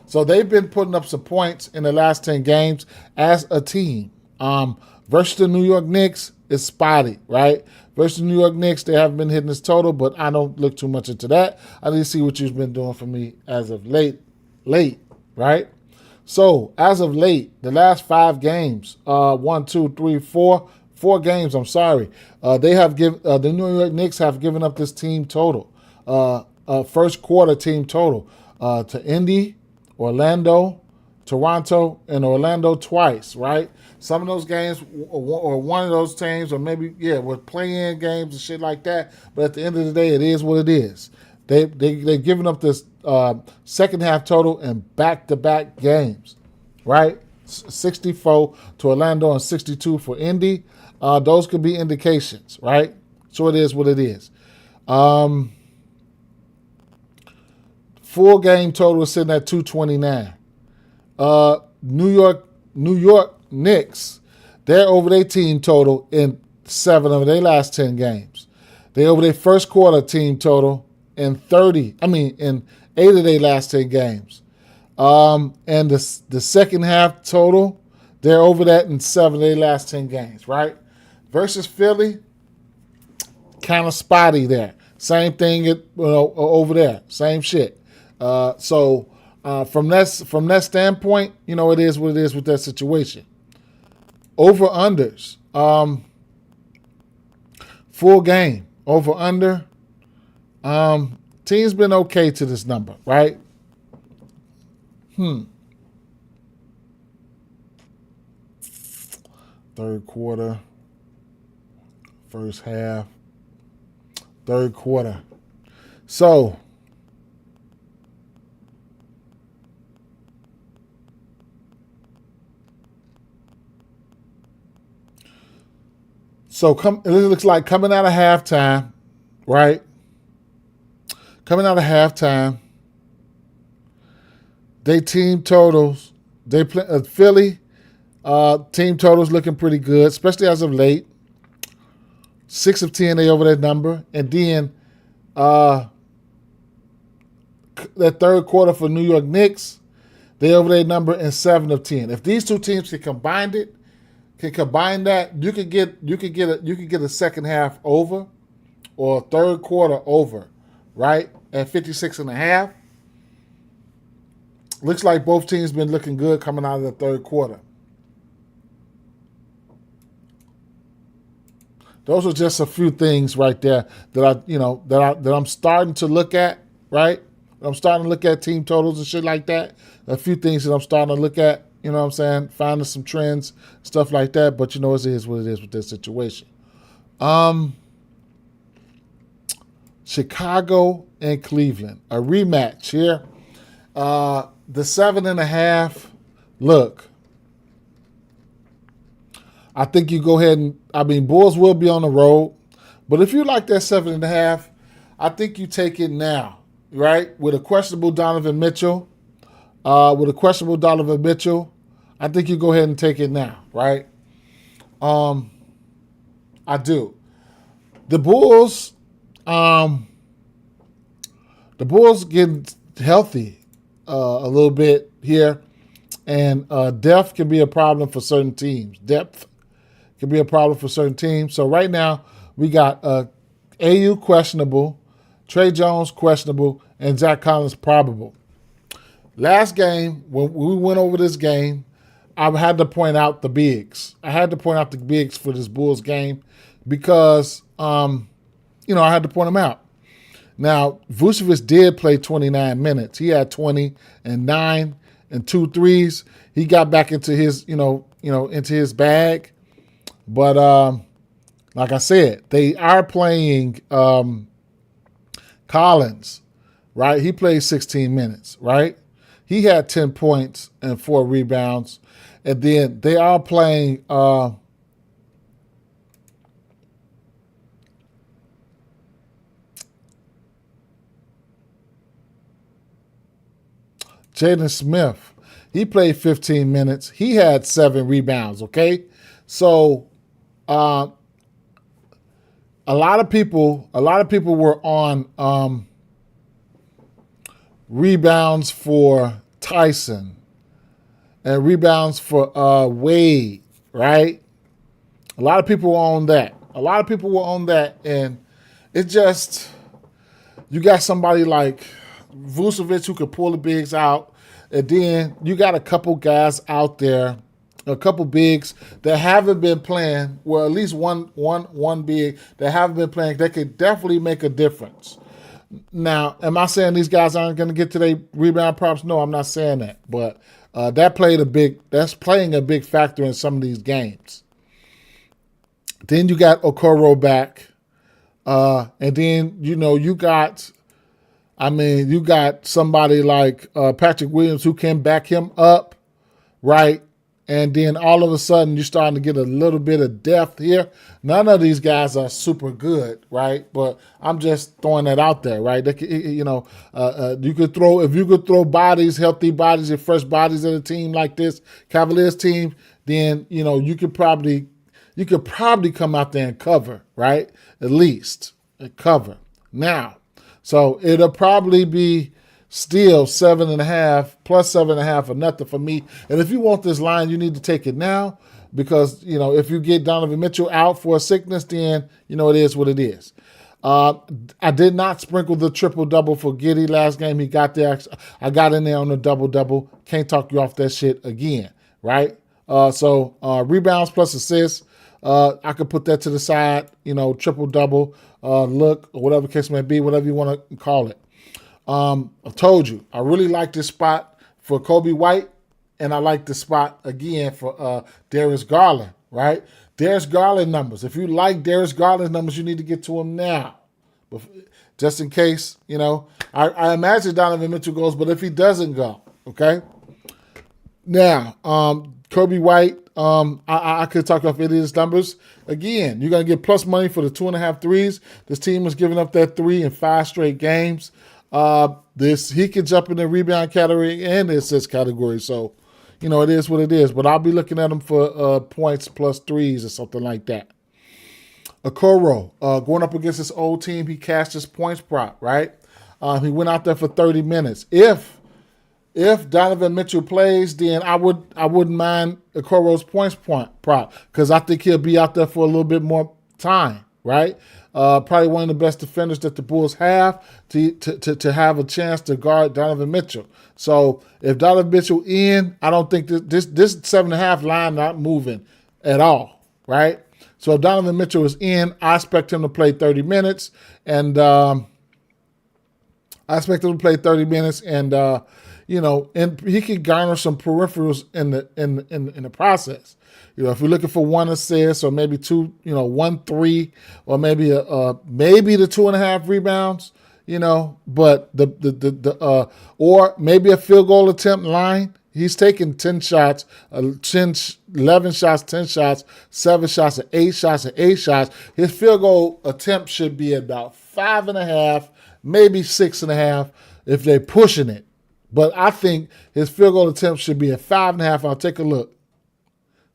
so they've been putting up some points in the last 10 games as a team. Versus the New York Knicks, it's spotty, right? Versus the New York Knicks, they haven't been hitting this total, but I don't look too much into that. I need to see what you've been doing for me as of late, right? So, as of late, the last 5 games, 4 games, I'm sorry. The New York Knicks have given up this team total, first quarter team total, to Indy, Orlando, Toronto, and Orlando twice, right? Some of those games, or one of those teams, or maybe, with play-in games and shit like that. But at the end of the day, it is what it is. They've given up this second half total in back-to-back games, right? 64 to Orlando and 62 for Indy. Those could be indications, right? So it is what it is. Full game total is sitting at 229. New York Knicks, they're over their team total in 7 of their last 10 games. They over their first quarter team total in 8 of their last 10 games. And the second half total, they're over that in 7 of their last 10 games, right? Versus Philly, kind of spotty there. Same thing over there. Same shit. So from that standpoint, it is what it is with that situation. Over unders, full game over under. Team's been okay to this number, right? Third quarter, first half, third quarter. So So it looks like coming out of halftime, right? Coming out of halftime, they team totals. They play Philly team totals looking pretty good, especially as of late. 6 of 10, they over that number, and then that third quarter for New York Knicks, they over that number in 7 of 10. If these two teams can combine that, you could get a second half over or a third quarter over, right? At 56.5. Looks like both teams been looking good coming out of the third quarter. Those are just a few things right there that I'm starting to look at, right? I'm starting to look at team totals and shit like that. A few things that I'm starting to look at, you know what I'm saying? Finding some trends, stuff like that. But it is what it is with this situation. Chicago and Cleveland, a rematch here. The 7.5. Look, I think you go ahead and Bulls will be on the road, but if you like that 7.5, I think you take it now, right? With a questionable Donovan Mitchell, I think you go ahead and take it now, right? I do. The Bulls getting healthy a little bit here, and depth can be a problem for certain teams. So right now we got AU questionable, Trey Jones questionable, and Zach Collins probable. Last game, when we went over this game, I had to point out the bigs. For this Bulls game because, I had to point them out. Now, Vucevic did play 29 minutes. He had 20 and 9 and 2 threes. He got back into his, into his bag. But like I said, they are playing Collins, right? He played 16 minutes, right? He had 10 points and 4 rebounds. And then they are playing Jaden Smith. He played 15 minutes. He had 7 rebounds, okay? So a lot of people were on rebounds for Tyson and rebounds for Wade, right? A lot of people were on that. And it just, you got somebody like Vucevic who could pull the bigs out, and then you got a couple guys out there, a couple bigs that haven't been playing, well, at least one big that haven't been playing, that could definitely make a difference. Now, am I saying these guys aren't going to get to their rebound props? No, I'm not saying that. But that's playing a big factor in some of these games. Then you got Okoro back. And then, you got somebody like Patrick Williams who can back him up, right? And then all of a sudden you're starting to get a little bit of depth here. None of these guys are super good, right? But I'm just throwing that out there, right? You could throw bodies, healthy bodies, and fresh bodies at a team like this Cavaliers team, then you could probably come out there and cover, right? At least cover. Now, so it'll probably be still 7.5 plus 7.5 or nothing for me. And if you want this line, you need to take it now because, if you get Donovan Mitchell out for a sickness, then, it is what it is. I did not sprinkle the triple-double for Giddey last game. He got there. I got in there on the double-double. Can't talk you off that shit again, right? So rebounds plus assists, I could put that to the side, triple-double, look, or whatever case may be, whatever you want to call it. I told you, I really like this spot for Kobe White, and I like the spot again for Darius Garland, right? Darius Garland numbers. If you like Darius Garland's numbers, you need to get to them now. But just in case, I imagine Donovan Mitchell goes, but if he doesn't go, okay? Now, Kobe White, I could talk off any of these numbers. Again, you're going to get plus money for the 2.5 threes. This team has given up that 3 in 5 straight games. He can jump in the rebound category and the assist category. So, it is what it is. But I'll be looking at him for points plus threes or something like that. Okoro, going up against his old team, he cashed his points prop, right? He went out there for 30 minutes. If Donovan Mitchell plays, then I wouldn't mind Okoro's points prop because I think he'll be out there for a little bit more time, right? Probably one of the best defenders that the Bulls have to have a chance to guard Donovan Mitchell. So if Donovan Mitchell in, I don't think this 7.5 line not moving at all, right? So if Donovan Mitchell is in, I expect him to play 30 minutes, and and and he can garner some peripherals in the process. If you're looking for 1 assist or maybe 2, 1 3, or maybe the 2.5 rebounds, but or maybe a field goal attempt line. He's taking 10 shots, 11 shots, 10 shots, 7 shots, and 8 shots, and 8 shots. His field goal attempt should be about 5.5, maybe 6.5 if they're pushing it. But I think his field goal attempt should be at 5.5. I'll take a look.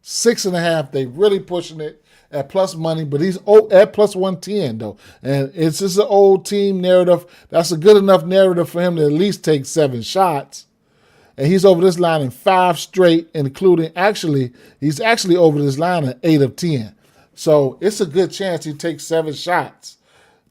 6.5, they really pushing it at plus money, but he's at plus 110 though. And it's just an old team narrative. That's a good enough narrative for him to at least take 7 shots. And he's over this line in 5 straight, including he's actually over this line in 8 of 10. So it's a good chance he takes 7 shots.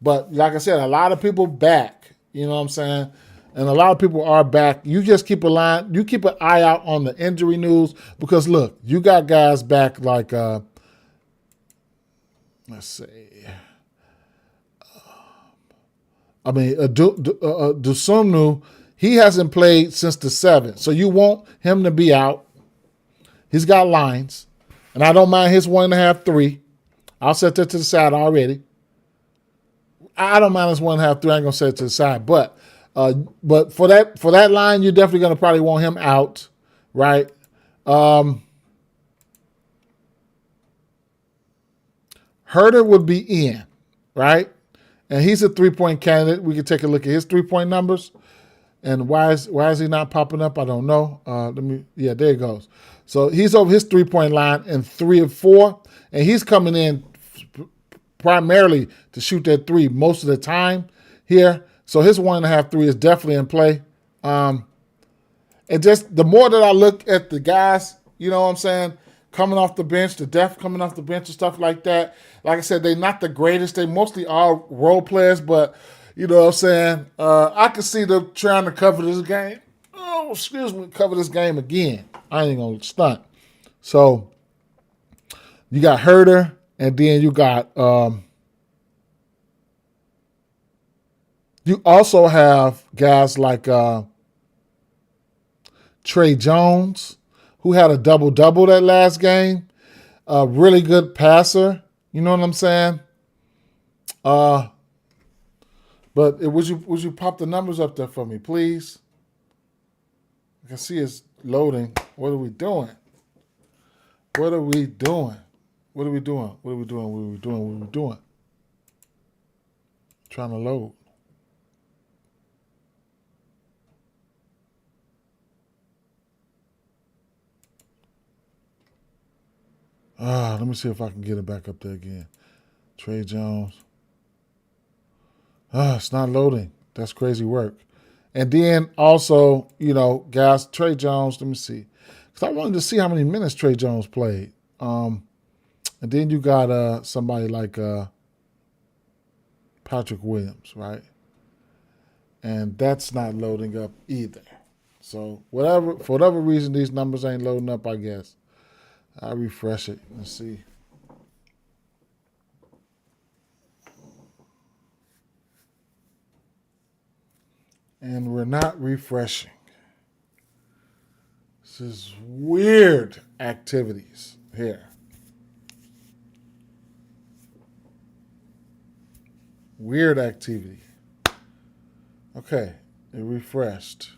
But like I said, a lot of people back, you know what I'm saying? And a lot of people are back. You just keep an eye out on the injury news because look, you got guys back like, let's see. Dusumnu, he hasn't played since the 7th. So you want him to be out. He's got lines. And I don't mind his 1.5 3. I'll set that to the side already. I don't mind his 1.5 3. I ain't gonna set it to the side. But for that line, you're definitely gonna probably want him out, right? Herder would be in, right? And he's a 3-point candidate. We can take a look at his 3-point numbers. And why is he not popping up? I don't know. There he goes. So he's over his 3-point line in 3 of 4, and he's coming in primarily to shoot that 3 most of the time here. So his 1.5 3 is definitely in play. And just the more that I look at the guys, you know what I'm saying, coming off the bench, the depth coming off the bench and stuff like that. Like I said, they're not the greatest. They mostly are role players, but you know what I'm saying? I can see them trying to cover this game. Cover this game again. I ain't going to stunt. So you got Herder, and then you got you also have guys like Trey Jones, who had a double-double that last game. A really good passer. You know what I'm saying? But would you pop the numbers up there for me, please? I can see it's loading. What are we doing? What are we doing? What are we doing? What are we doing? What are we doing? What are we doing? Trying to load. Let me see if I can get it back up there again. Trey Jones. It's not loading. That's crazy work. And then also, guys, Trey Jones, let me see. Because I wanted to see how many minutes Trey Jones played. And then you got somebody like Patrick Williams, right? And that's not loading up either. So for whatever reason, these numbers ain't loading up, I guess. I'll refresh it and see. And we're not refreshing. This is weird activities here. Weird activity. Okay, it refreshed.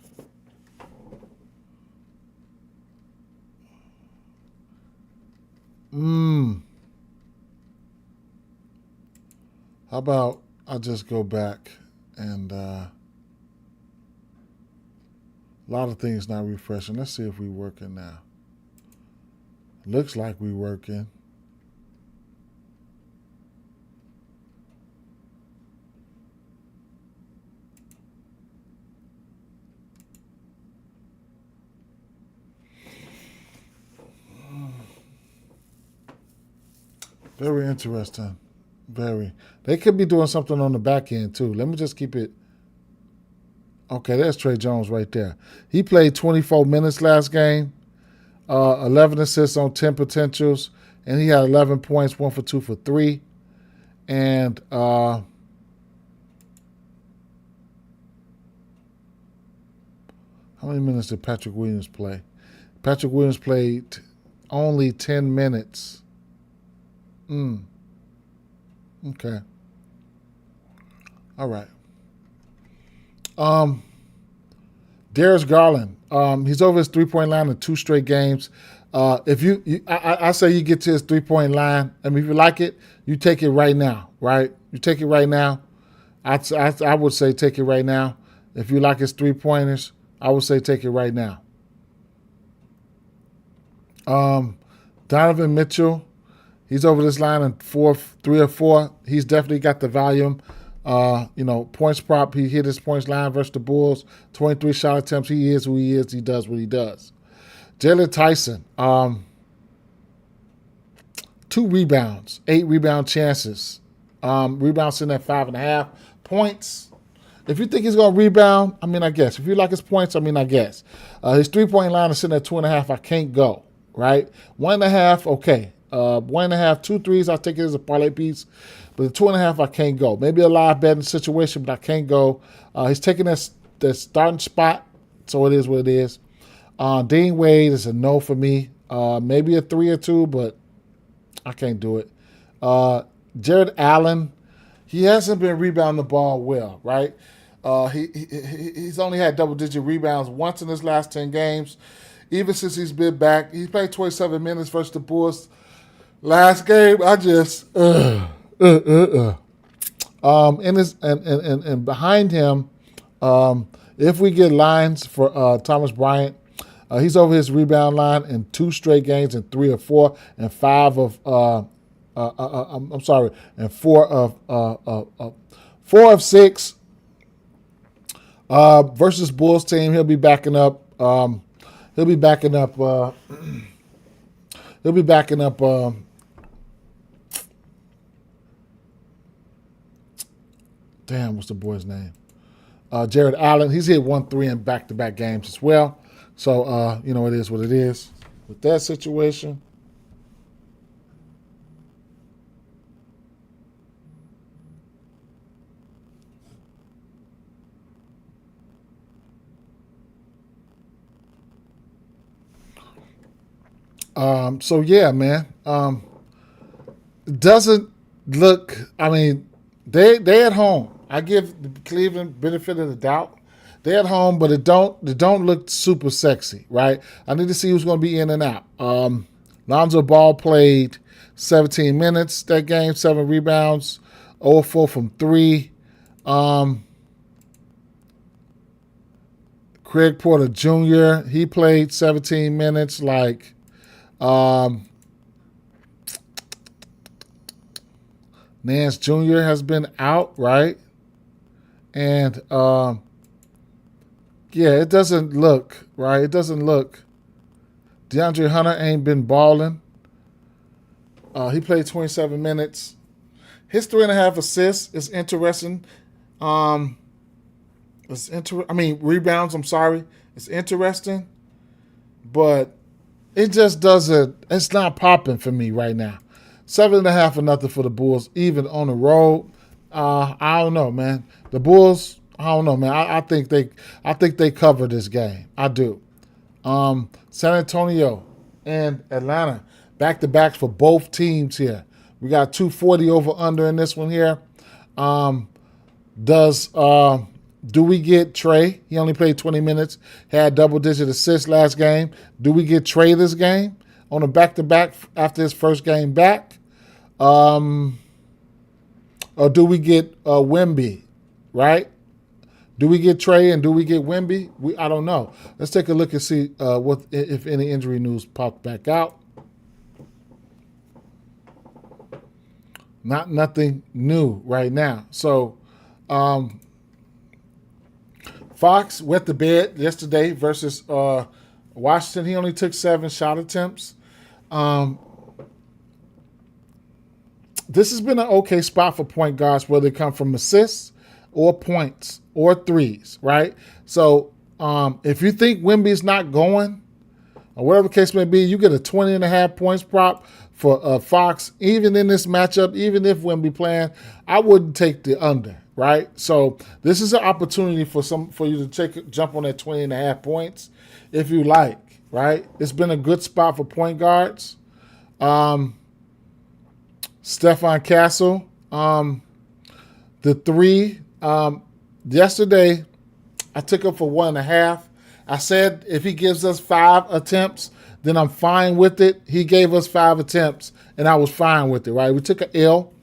How about I just go back and a lot of things not refreshing. Let's see if we working now. Looks like we working. Very interesting. Very. They could be doing something on the back end too. Let me just keep it. Okay, there's Trey Jones right there. He played 24 minutes last game, 11 assists on 10 potentials, and he had 11 points, 1 for 2 for 3. And how many minutes did Patrick Williams play? Patrick Williams played only 10 minutes. Okay. All right. Darius Garland. He's over his 3-point line in 2 straight games. If I say you get to his 3-point line. I mean, if you like it, you take it right now. Right? You take it right now. I would say take it right now. If you like his 3-pointers, I would say take it right now. Donovan Mitchell. He's over this line in 3 or 4. He's definitely got the volume. Points prop. He hit his points line versus the Bulls. 23 shot attempts. He is who he is. He does what he does. Jalen Tyson. 2 rebounds. 8 rebound chances. Rebounds sitting at 5.5 points. If you think he's going to rebound, I mean, I guess. If you like his points, I mean, I guess. His 3-point line is sitting at 2.5. I can't go. Right? 1.5. Okay. 1.5, 2 threes, I'll take it as a parlay piece. But the 2.5, I can't go. Maybe a live betting situation, but I can't go. He's taking that starting spot, so it is what it is. Dean Wade is a no for me. Maybe a 3 or 2, but I can't do it. Jared Allen, he hasn't been rebounding the ball well, right? He's only had double-digit rebounds once in his last 10 games. Even since he's been back, he played 27 minutes versus the Bulls. Last game, I just and behind him, if we get lines for Thomas Bryant, he's over his rebound line in 2 straight games, in 3 or 4, and 5 of and 4 of 6 versus Bulls team. He'll be backing up. He'll be backing up. Damn, what's the boy's name? Jared Allen. He's hit 1-3 in back-to-back games as well. So, it is what it is with that situation. So yeah, man. Doesn't look. I mean, they at home. I give Cleveland benefit of the doubt. They at home, but it don't look super sexy, right? I need to see who's going to be in and out. Lonzo Ball played 17 minutes that game, 7 rebounds, 0-4 from 3. Craig Porter Jr., he played 17 minutes. Nance Jr. has been out, right? And it doesn't look right. It doesn't look. DeAndre Hunter ain't been balling. He played 27 minutes. His 3.5 assists is interesting. Rebounds. I'm sorry. It's interesting, but it just doesn't. It's not popping for me right now. 7.5 or nothing for the Bulls, even on the road. I don't know, man. The Bulls. I don't know, man. I think they cover this game. I do. San Antonio and Atlanta, back-to-backs for both teams here. We got 240 over under in this one here. Do we get Trey? He only played 20 minutes, had double-digit assists last game. Do we get Trey this game? on a back-to-back after his first game back? Or do we get Wemby, right? Do we get Trey and do we get Wemby? I don't know. Let's take a look and see what if any injury news popped back out. Nothing new right now. So Fox wet the bed yesterday versus Washington. He only took 7 shot attempts. This has been an okay spot for point guards, whether they come from assists or points or threes, right? So if you think Wemby's not going, or whatever the case may be, you get a 20.5 points prop for Fox. Even in this matchup, even if Wemby playing, I wouldn't take the under, right? So this is an opportunity for you to jump on that 20.5 points if you like, right? It's been a good spot for point guards. Stephon Castle, the 3. Yesterday, I took him for 1.5. I said if he gives us 5 attempts, then I'm fine with it. He gave us 5 attempts, and I was fine with it, right? We took an L,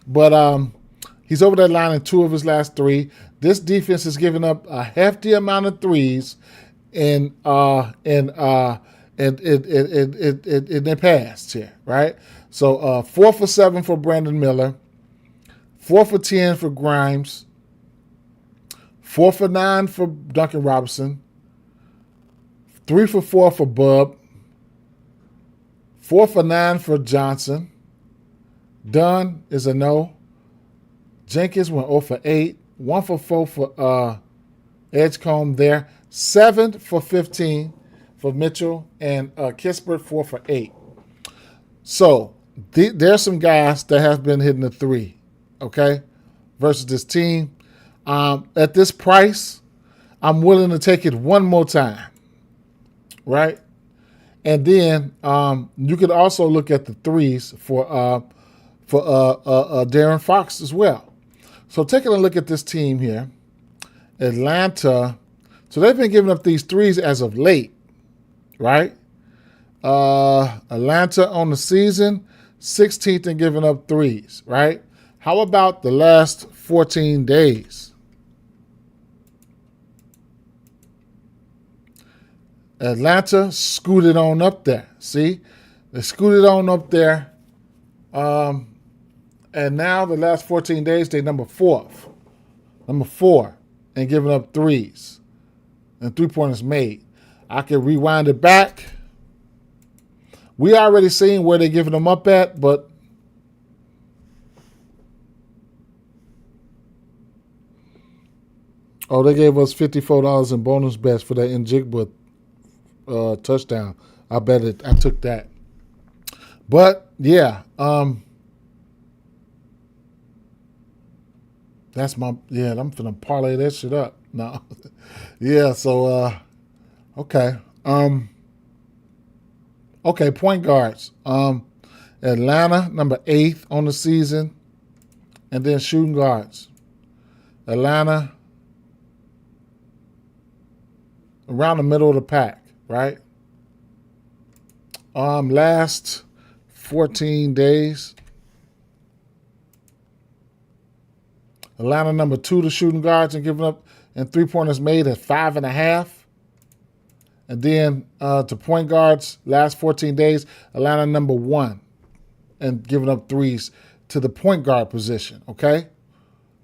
but he's over that line in 2 of his last 3. This defense has given up a hefty amount of threes in their past here, right? So 4 for 7 for Brandon Miller, 4 for 10 for Grimes, 4 for 9 for Duncan Robinson, 3 for 4 for Bub, 4 for 9 for Johnson. Dunn is a no. Jenkins went 0 for 8, 1 for 4 for Edgecombe there, 7 for 15 for Mitchell, and Kispert 4 for 8. So there's some guys that have been hitting the 3, okay, versus this team. At this price, I'm willing to take it one more time, right? And then you could also look at the 3s for Darren Fox as well. So taking a look at this team here, Atlanta. So they've been giving up these 3s as of late, right? Atlanta on the season, 16th in giving up 3s, right? How about the last 14 days? Atlanta scooted on up there. See? They scooted on up there. And now the last 14 days, they number 4 in giving up 3s and 3-pointers made. I can rewind it back. We already seen where they're giving them up at, but they gave us $54 in bonus bets for that Njigba touchdown. I bet I took that. But yeah, I'm finna parlay that shit up. No. Yeah, so okay. Okay, point guards. Atlanta, number 8th on the season. And then shooting guards. Atlanta, around the middle of the pack, right? Last 14 days. Atlanta, number 2 to shooting guards and giving up and 3-pointers made at 5.5. And then to point guards, last 14 days, Atlanta number 1 and giving up 3s to the point guard position, okay?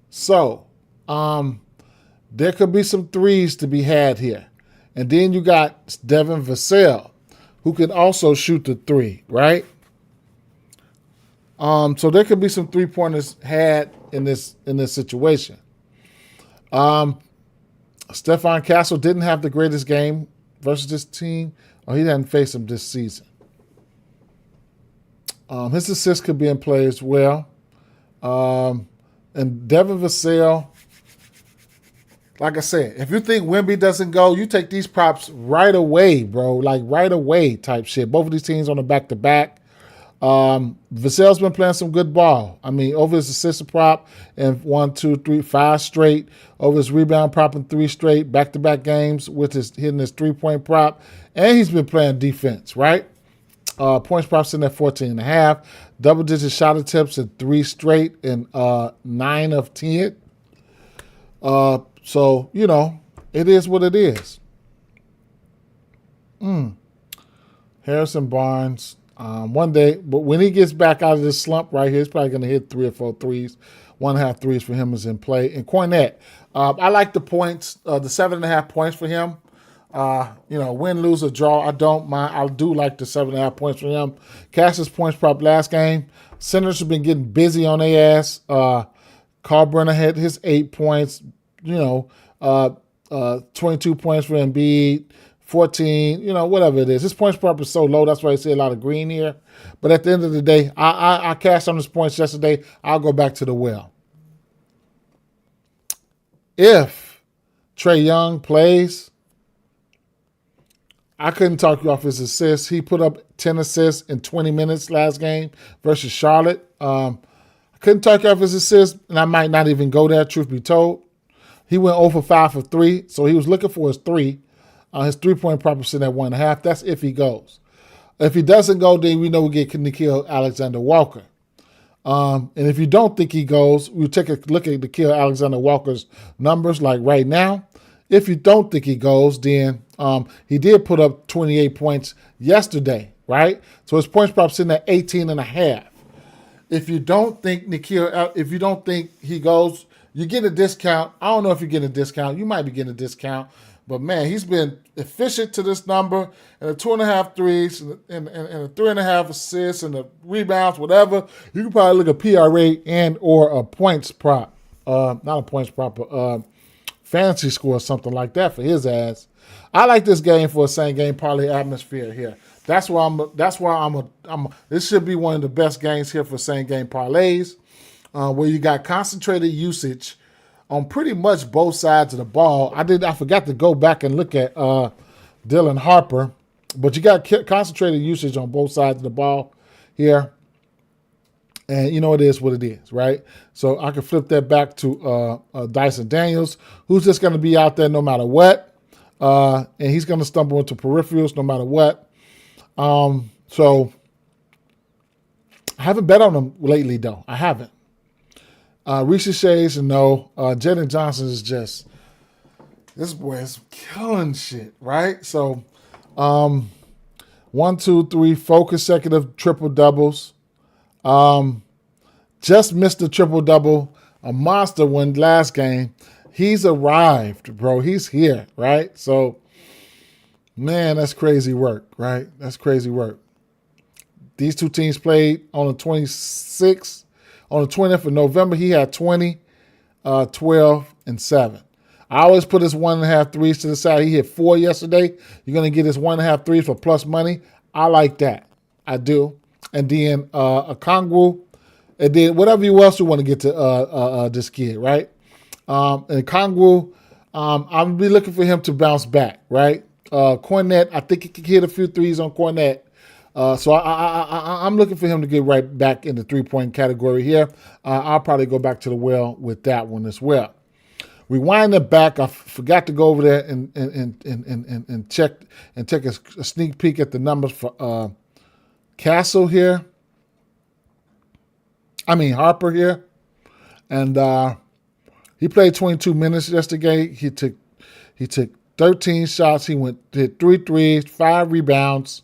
So there could be some 3s to be had here. And then you got Devin Vassell, who can also shoot the 3, right? So there could be some 3-pointers had in this situation. Stephon Castle didn't have the greatest game versus this team, or he hadn't faced them this season. His assists could be in play as well. And Devin Vassell, like I said, if you think Wemby doesn't go, you take these props right away, bro. Like right away type shit. Both of these teams on the back-to-back. Vassell's been playing some good ball. I mean, over his assist prop and 1, 2, 3, 5 straight. Over his rebound prop in 3 straight back-to-back games with his hitting his 3-point prop. And he's been playing defense, right? Points prop sitting at 14.5. Double-digit shot attempts in 3 straight and 9 of 10. So, it is what it is. Harrison Barnes. One day, but when he gets back out of this slump right here, he's probably going to hit 3 or 4 threes. 1.5 threes for him is in play. And Cornette, I like the points, the 7.5 points for him. Win, lose, or draw, I don't mind. I do like the 7.5 points for him. Cash's points prop last game. Senators have been getting busy on their ass. Carl Brenner had his 8 points. 22 points for Embiid. 14, whatever it is. His points prop is so low, that's why I see a lot of green here. But at the end of the day, I cashed on his points yesterday. I'll go back to the well. If Trae Young plays, I couldn't talk you off his assists. He put up 10 assists in 20 minutes last game versus Charlotte. I couldn't talk you off his assists, and I might not even go there, truth be told. He went 0 for 5 for 3, so he was looking for his 3. His 3-point prop is sitting at 1.5. That's if he goes. If he doesn't go, then we know we get Nickeil Alexander-Walker. And if you don't think he goes, we'll take a look at Nickeil Alexander-Walker's numbers like right now. If you don't think he goes, then he did put up 28 points yesterday, right? So his points prop sitting at 18.5. If you don't think if you don't think he goes, you get a discount. I don't know if you get a discount. You might be getting a discount. But, man, he's been efficient to this number, and the 2.5 threes and a 3.5 assists and the rebounds, whatever. You can probably look at PRA and or a points prop. Not a points prop, but fantasy score or something like that for his ass. I like this game for a same game parlay atmosphere here. That's why this should be one of the best games here for same game parlays, where you got concentrated usage on pretty much both sides of the ball. I forgot to go back and look at Dylan Harper, but you got concentrated usage on both sides of the ball here. And it is what it is, right? So I can flip that back to Dyson Daniels, who's just going to be out there no matter what. And he's going to stumble into peripherals no matter what. So I haven't bet on him lately, though. I haven't. Reese Shays, no. Jalen Johnson is just, this boy is killing shit, right? So, 1, 2, 3, 4 consecutive triple doubles. Just missed the triple double, a monster one last game. He's arrived, bro. He's here, right? So, man, that's crazy work, right? That's crazy work. These two teams played on the 26th. On the 20th of November, he had 20, 12, and 7. I always put his 1.5 threes to the side. He hit 4 yesterday. You're going to get his 1.5 threes for plus money. I like that. I do. And then a Kongwu. And then whatever else you want to get to this kid, right? And Kongwu, I'll be looking for him to bounce back, right? Cornette, I think he could hit a few threes on Cornette. So I'm looking for him to get right back in the 3-point category here. I'll probably go back to the well with that one as well. Rewind it back. I forgot to go over there and check and take a sneak peek at the numbers for Castle here. Harper here. And he played 22 minutes yesterday. He took 13 shots. He hit 3 threes, 5 rebounds.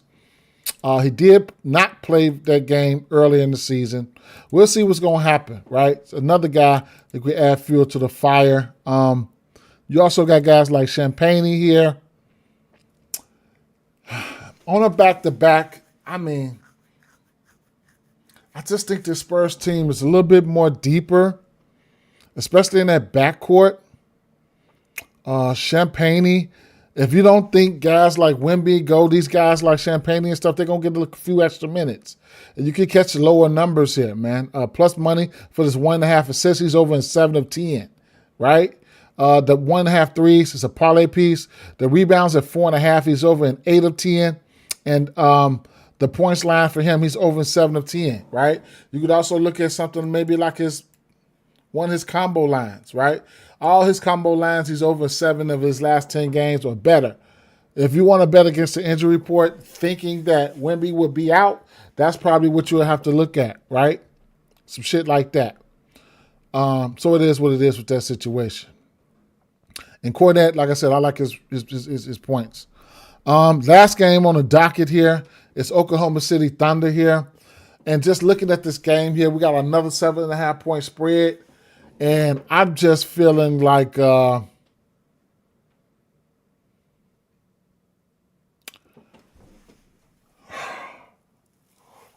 He did not play that game early in the season. We'll see what's going to happen, right? It's another guy that could add fuel to the fire. You also got guys like Champagne here. On a back-to-back, I just think the Spurs team is a little bit more deeper, especially in that backcourt. Champagne. If you don't think guys like Wemby go, these guys like Champagne and stuff, they're going to get a few extra minutes. And you can catch lower numbers here, man. Plus money for this 1.5 assists. He's over in 7 of 10, right? The 1.5 threes is a parlay piece. The rebounds at 4.5. He's over in 8 of 10. And the points line for him, he's over in 7 of 10, right? You could also look at something maybe like one of his combo lines, right? All his combo lines, he's over 7 of his last 10 games or better. If you want to bet against the injury report, thinking that Wemby would be out, that's probably what you'll have to look at, right? Some shit like that. So it is what it is with that situation. And Cornette, like I said, I like his points. Last game on the docket here is Oklahoma City Thunder here. And just looking at this game here, we got another 7.5 point spread. And I'm just feeling like I'm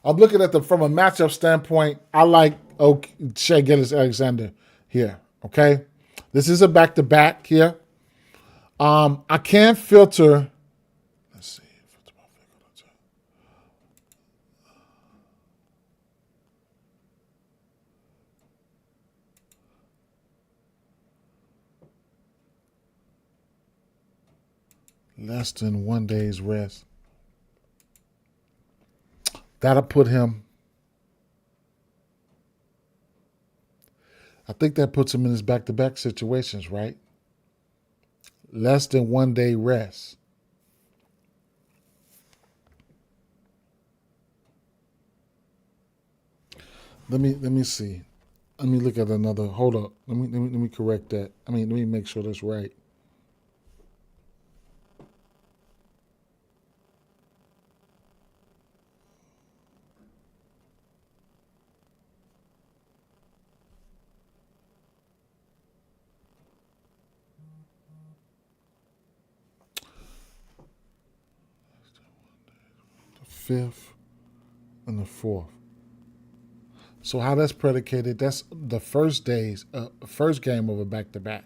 looking at them from a matchup standpoint. I like Shai Gilgeous-Alexander here. Okay, this is a back-to-back here. I can filter. Let's see. Less than 1 day's rest. That'll put him. I think that puts him in his back-to-back situations, right? Less than 1 day rest. Let me see. Let me look at another. Hold up. Let me correct that. Let me make sure that's right. The 5th and the 4th. So how that's predicated? That's the first game of a back-to-back.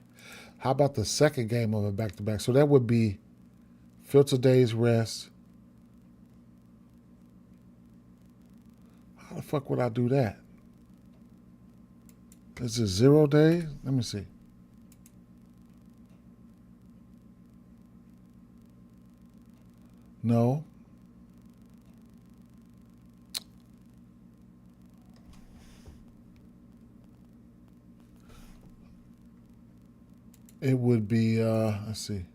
How about the second game of a back-to-back? So that would be filter days rest. How the fuck would I do that? Is it 0 days? Let me see. No. It would be, let's see.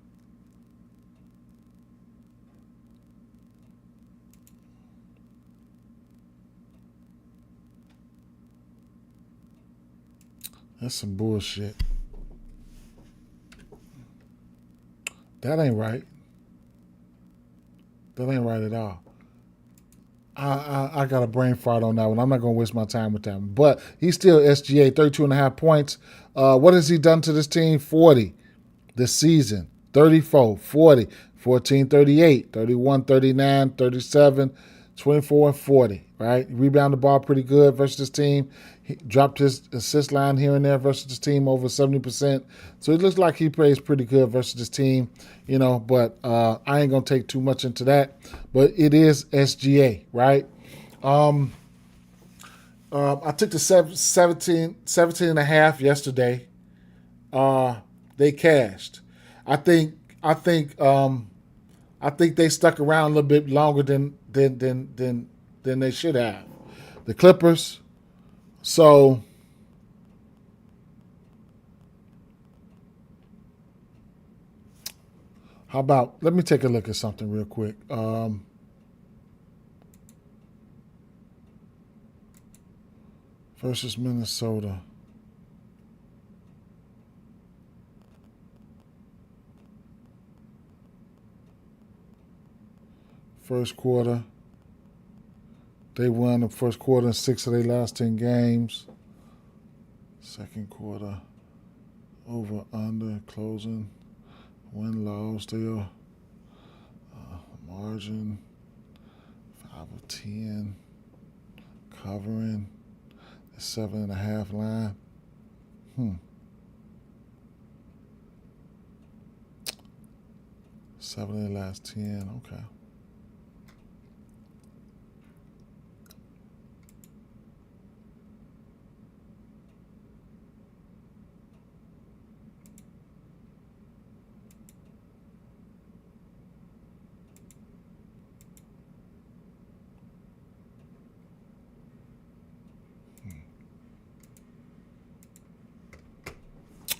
That's some bullshit. That ain't right. That ain't right at all. I got a brain fart on that one. I'm not going to waste my time with that one. But he's still SGA, 32.5 points. What has he done to this team? 40 this season. 34, 40, 14, 38, 31, 39, 37, 24, and 40, right? He rebounded the ball pretty good versus this team. He dropped his assist line here and there versus this team over 70%. So it looks like he plays pretty good versus this team, but I ain't going to take too much into that. But it is SGA, right? I took the 17 and a half yesterday. They cashed. I think they stuck around a little bit longer than they should have. The Clippers. So how about, let me take a look at something real quick. Versus Minnesota. First quarter. They won the first quarter in 6 of their last 10 games. Second quarter. Over, under, closing. Win, loss, still. Margin. 5 of 10. Covering. The 7.5 line. 7 of the last 10. Okay.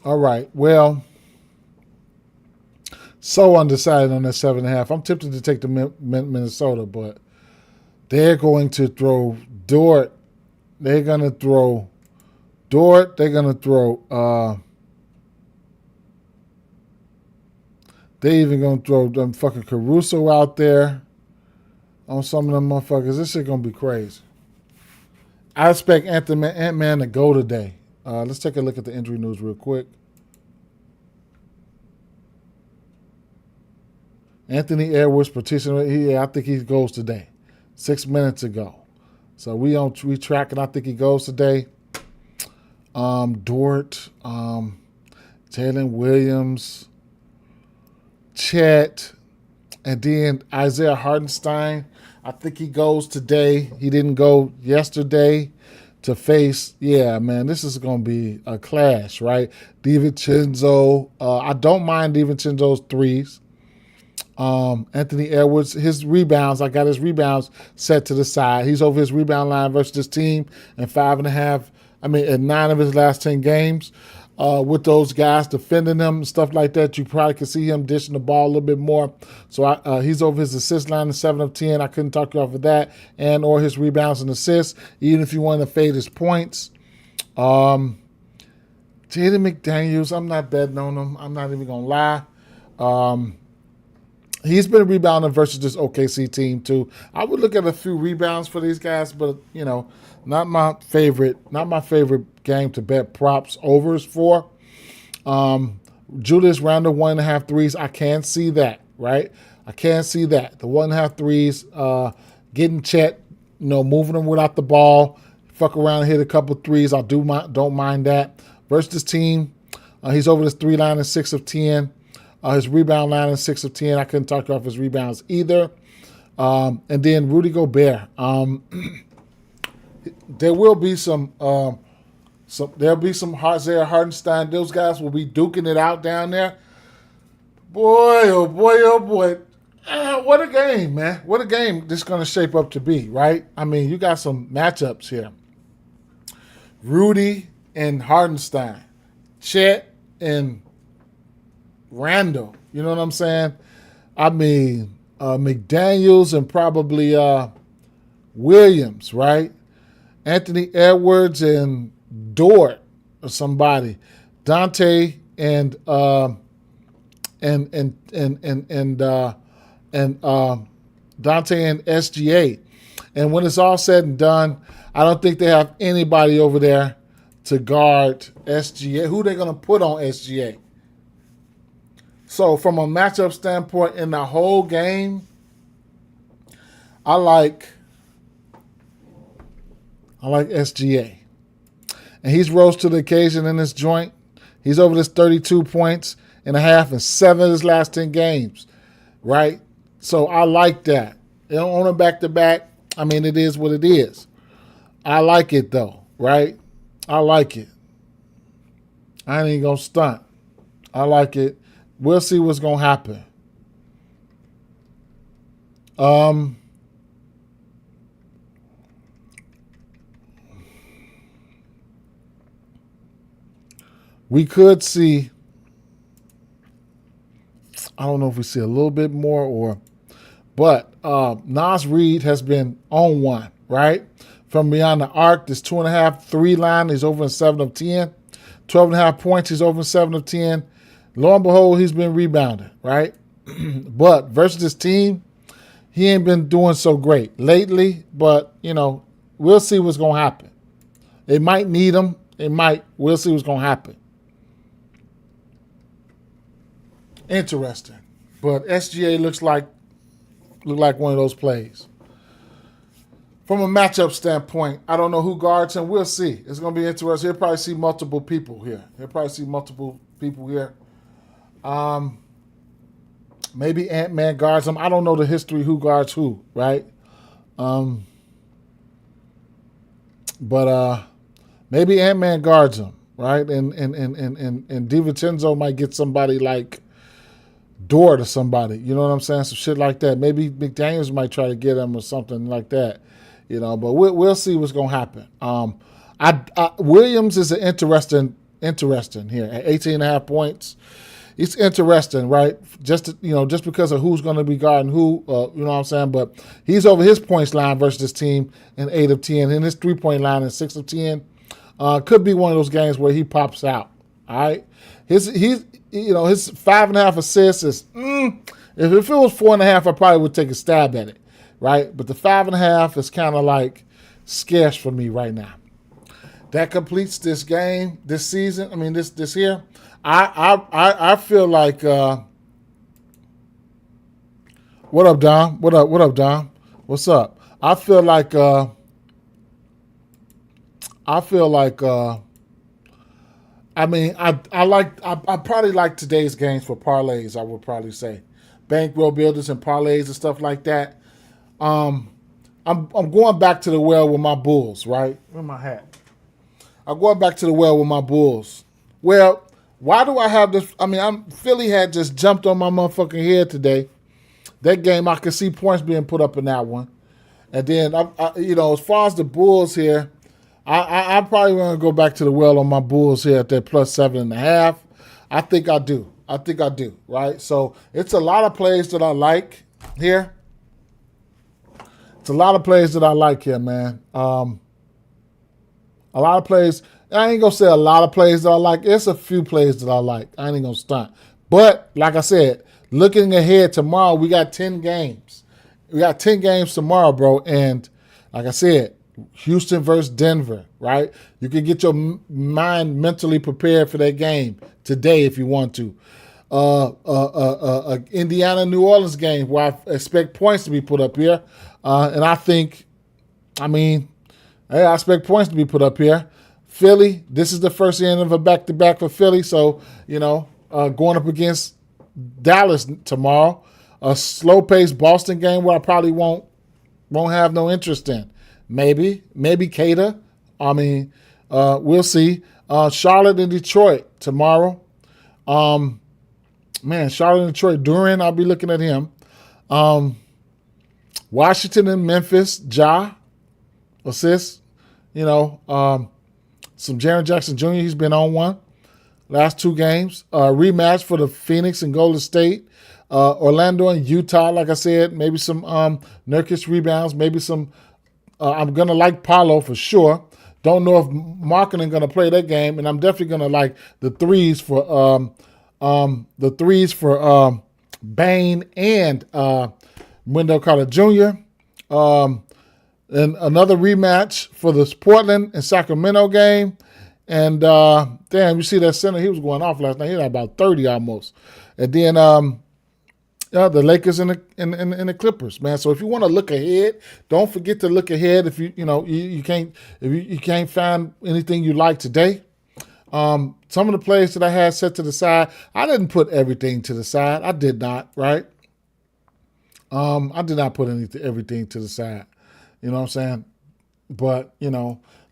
All right. Well, So undecided on that 7.5. I'm tempted to take the Minnesota, but they're going to throw Dort. They're going to throw Dort. They're going to throw. They even going to throw them fucking Caruso out there on some of them motherfuckers. This shit going to be crazy. I expect Ant-Man to go today. Let's take a look at the injury news real quick. Anthony Edwards petition. I think he goes today. 6 minutes ago. So we track and I think he goes today. Dort, Jalen Williams, Chet, and then Isaiah Hartenstein. I think he goes today. He didn't go yesterday to face. Yeah, man, this is going to be a clash, right? DiVincenzo. I don't mind DiVincenzo's threes. Anthony Edwards, his rebounds, I got his rebounds set to the side. He's over his rebound line versus this team in 9 of his last 10 games. With those guys defending him and stuff like that, you probably could see him dishing the ball a little bit more. So he's over his assist line in 7 of 10. I couldn't talk you off of that, and or his rebounds and assists, even if you want to fade his points. Jaden McDaniels, I'm not betting on him. I'm not even going to lie. He's been rebounding versus this OKC team too. I would look at a few rebounds for these guys, but not my favorite game to bet props overs for. Julius Randle 1.5 threes. I can see that, right? I can see that. The 1.5 threes, getting Chet, moving them without the ball, fuck around and hit a couple threes. Don't mind that. Versus this team, he's over this 3 line in 6 of 10. His rebound line is 6 of 10. I couldn't talk off his rebounds either. And then Rudy Gobert. There will be some Isaiah Hartenstein. Those guys will be duking it out down there. Boy, oh boy, oh boy. What a game, man. What a game this is going to shape up to be, right? I mean, you got some matchups here. Rudy and Hartenstein. Chet and Randall, you know what I'm saying? I mean, McDaniels and probably Williams, right? Anthony Edwards and Dort or somebody. Dante and Dante and SGA. And when it's all said and done, I don't think they have anybody over there to guard SGA. Who they going to put on SGA? So from a matchup standpoint in the whole game, I like SGA. And he's rose to the occasion in this joint. He's over this 32 points and a half in 7 of his last 10 games, right? So I like that. They don't own him back-to-back. I mean, it is what it is. I like it, though, right? I like it. I ain't going to stunt. I like it. We'll see what's going to happen. We could see, I don't know if we see a little bit more but Nas Reed has been on one, right? From beyond the arc, this 2.5, 3 line, he's over in 7 of 10. 12.5 points, he's over in 7 of 10. Lo and behold, he's been rebounding, right? But versus this team, he ain't been doing so great lately. But, we'll see what's going to happen. They might need him. We'll see what's going to happen. Interesting. But SGA looks like one of those plays. From a matchup standpoint, I don't know who guards him. We'll see. It's going to be interesting. He'll probably see multiple people here. Maybe Ant-Man guards him. I don't know the history who guards who, right? But maybe Ant-Man guards him, right? And DiVincenzo might get somebody like Dort or somebody. You know what I'm saying? Some shit like that. Maybe McDaniels might try to get him or something like that. But we'll see what's gonna happen. Williams is interesting here at 18.5 points. it's interesting, right? Just because of who's going to be guarding who, you know what I'm saying. But he's over his points line versus this team in 8 of 10, and his 3-point line in 6 of 10. Could be one of those games where he pops out. All right, his 5.5 assists is. If it was 4.5, I probably would take a stab at it, right? But the 5.5 is kind of like scarce for me right now. That completes this game, this season. I mean, this here. I feel like. What up, Dom? What up, Dom? What's up? I feel like. I mean, I probably like today's games for parlays. I would probably say. Bankroll builders and parlays and stuff like that. I'm going back to the well with my Bulls, right? Where's my hat? I'm going back to the well with my Bulls. Well, why do I have this? I mean, Philly had just jumped on my motherfucking head today. That game, I could see points being put up in that one. And then, as far as the Bulls here, I probably want to go back to the well on my Bulls here at that plus 7.5. I think I do, right? So it's a lot of plays that I like here. It's a lot of plays that I like here, man. A lot of plays. I ain't going to say a lot of plays that I like. It's a few plays that I like. I ain't going to stunt. But like I said, looking ahead tomorrow, we got 10 games. We got 10 games tomorrow, bro. And like I said, Houston versus Denver, right? You can get your mind mentally prepared for that game today if you want to. Indiana New Orleans game where I expect points to be put up here, and I expect points to be put up here. Philly, this is the first end of a back-to-back for Philly, so going up against Dallas tomorrow, a slow-paced Boston game where I probably won't have no interest in. Maybe Cater. We'll see. Charlotte and Detroit tomorrow. Charlotte and Detroit. Duran, I'll be looking at him. Washington and Memphis. Ja assists. Some Jaren Jackson Jr. He's been on one. Last 2 games. Rematch for the Phoenix and Golden State. Orlando and Utah. Like I said, maybe some Nurkic rebounds. Maybe some. I'm going to like Paolo for sure. Don't know if Markkanen going to play that game, and I'm definitely going to like the threes for Bane and Wendell Carter Jr. And another rematch for the Portland and Sacramento game. And damn, you see that center? He was going off last night. He had about 30 almost. And then the Lakers and the Clippers, man. So if you want to look ahead, don't forget to look ahead. If you can't find anything you like today. Some of the plays that I had set to the side, I didn't put everything to the side. I did not, right? I did not put everything to the side. You know what I'm saying? But,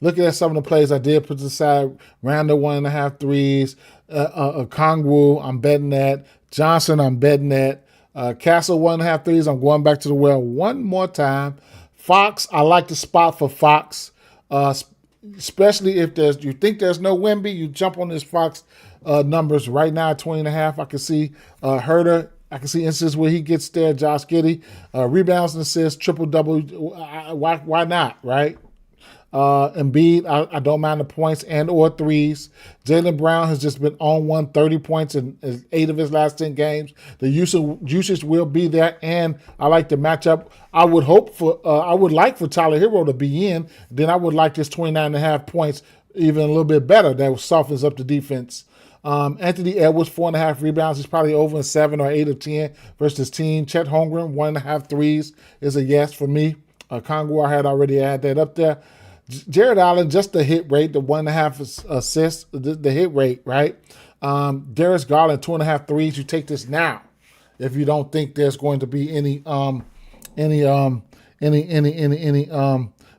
looking at some of the plays I did put to the side, Randall 1.5 threes, Kongwu, I'm betting that. Johnson, I'm betting that. Castle 1.5 threes, I'm going back to the well one more time. Fox, I like the spot for Fox, especially if you think there's no Wemby, you jump on this Fox numbers right now at 20.5. I can see Herter. I can see instances where he gets there. Josh Giddey, rebounds and assists, triple-double. Why not, right? Embiid, I don't mind the points and or threes. Jaylen Brown has just been on 130 points in 8 of his last 10 games. The usage will be there, and I like the matchup. I would like for Tyler Hero to be in. Then I would like this 29.5 points even a little bit better. That softens up the defense. Anthony Edwards, 4.5 rebounds. He's probably over in 7 or 8 of 10 versus his team. Chet Holmgren, 1.5 threes is a yes for me. Kongwu, I had already had that up there. Jared Allen, just the hit rate, the 1.5 assists, the hit rate, right? Darius Garland, 2.5 threes. You take this now if you don't think there's going to be any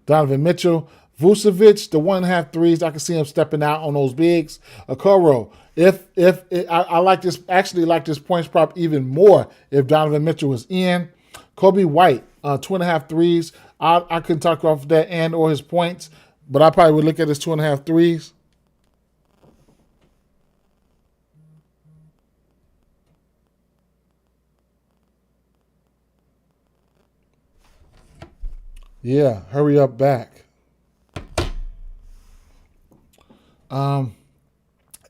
Donovan Mitchell. Vucevic, the 1.5 threes, I can see him stepping out on those bigs. Okoro, I like this, actually like this points prop even more if Donovan Mitchell was in. Kobe White, 2.5 threes. I couldn't talk off that and or his points, but I probably would look at his 2.5 threes. Yeah, hurry up back.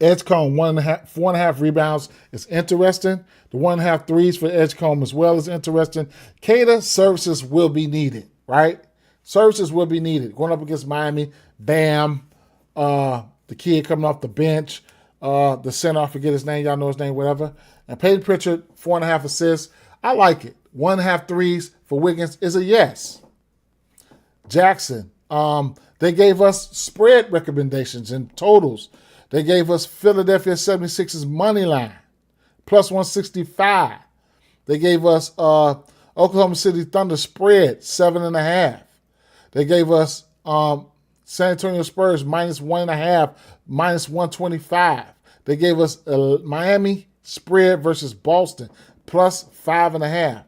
Edgecombe 4.5 rebounds is interesting. The 1.5 threes for Edgecombe as well is interesting. Cada services will be needed, right? Services will be needed. Going up against Miami, Bam, the kid coming off the bench, the center, I forget his name, y'all know his name, whatever. And Peyton Pritchard, 4.5 assists. I like it. 1.5 threes for Wiggins is a yes. Jackson, they gave us spread recommendations and totals. They gave us Philadelphia 76ers money line, plus 165. They gave us Oklahoma City Thunder spread, 7.5. They gave us San Antonio Spurs minus 1.5, minus 125. They gave us Miami spread versus Boston, plus 5.5.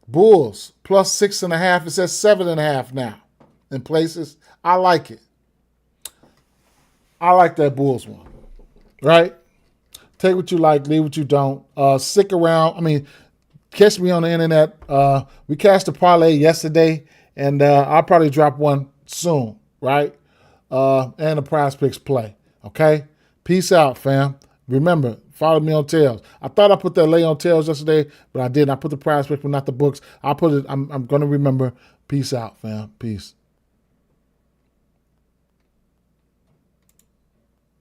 Bulls, plus 6.5. It says 7.5 now in places. I like it. I like that Bulls one. Right? Take what you like, leave what you don't. Stick around. I mean, catch me on the internet. We cashed a parlay yesterday, and I'll probably drop one soon, right? And the Prize Picks play. Okay? Peace out, fam. Remember, follow me on Tails. I thought I put that lay on Tails yesterday, but I didn't. I put the Prize Picks, but not the books. I'll put it. I'm going to remember. Peace out, fam. Peace.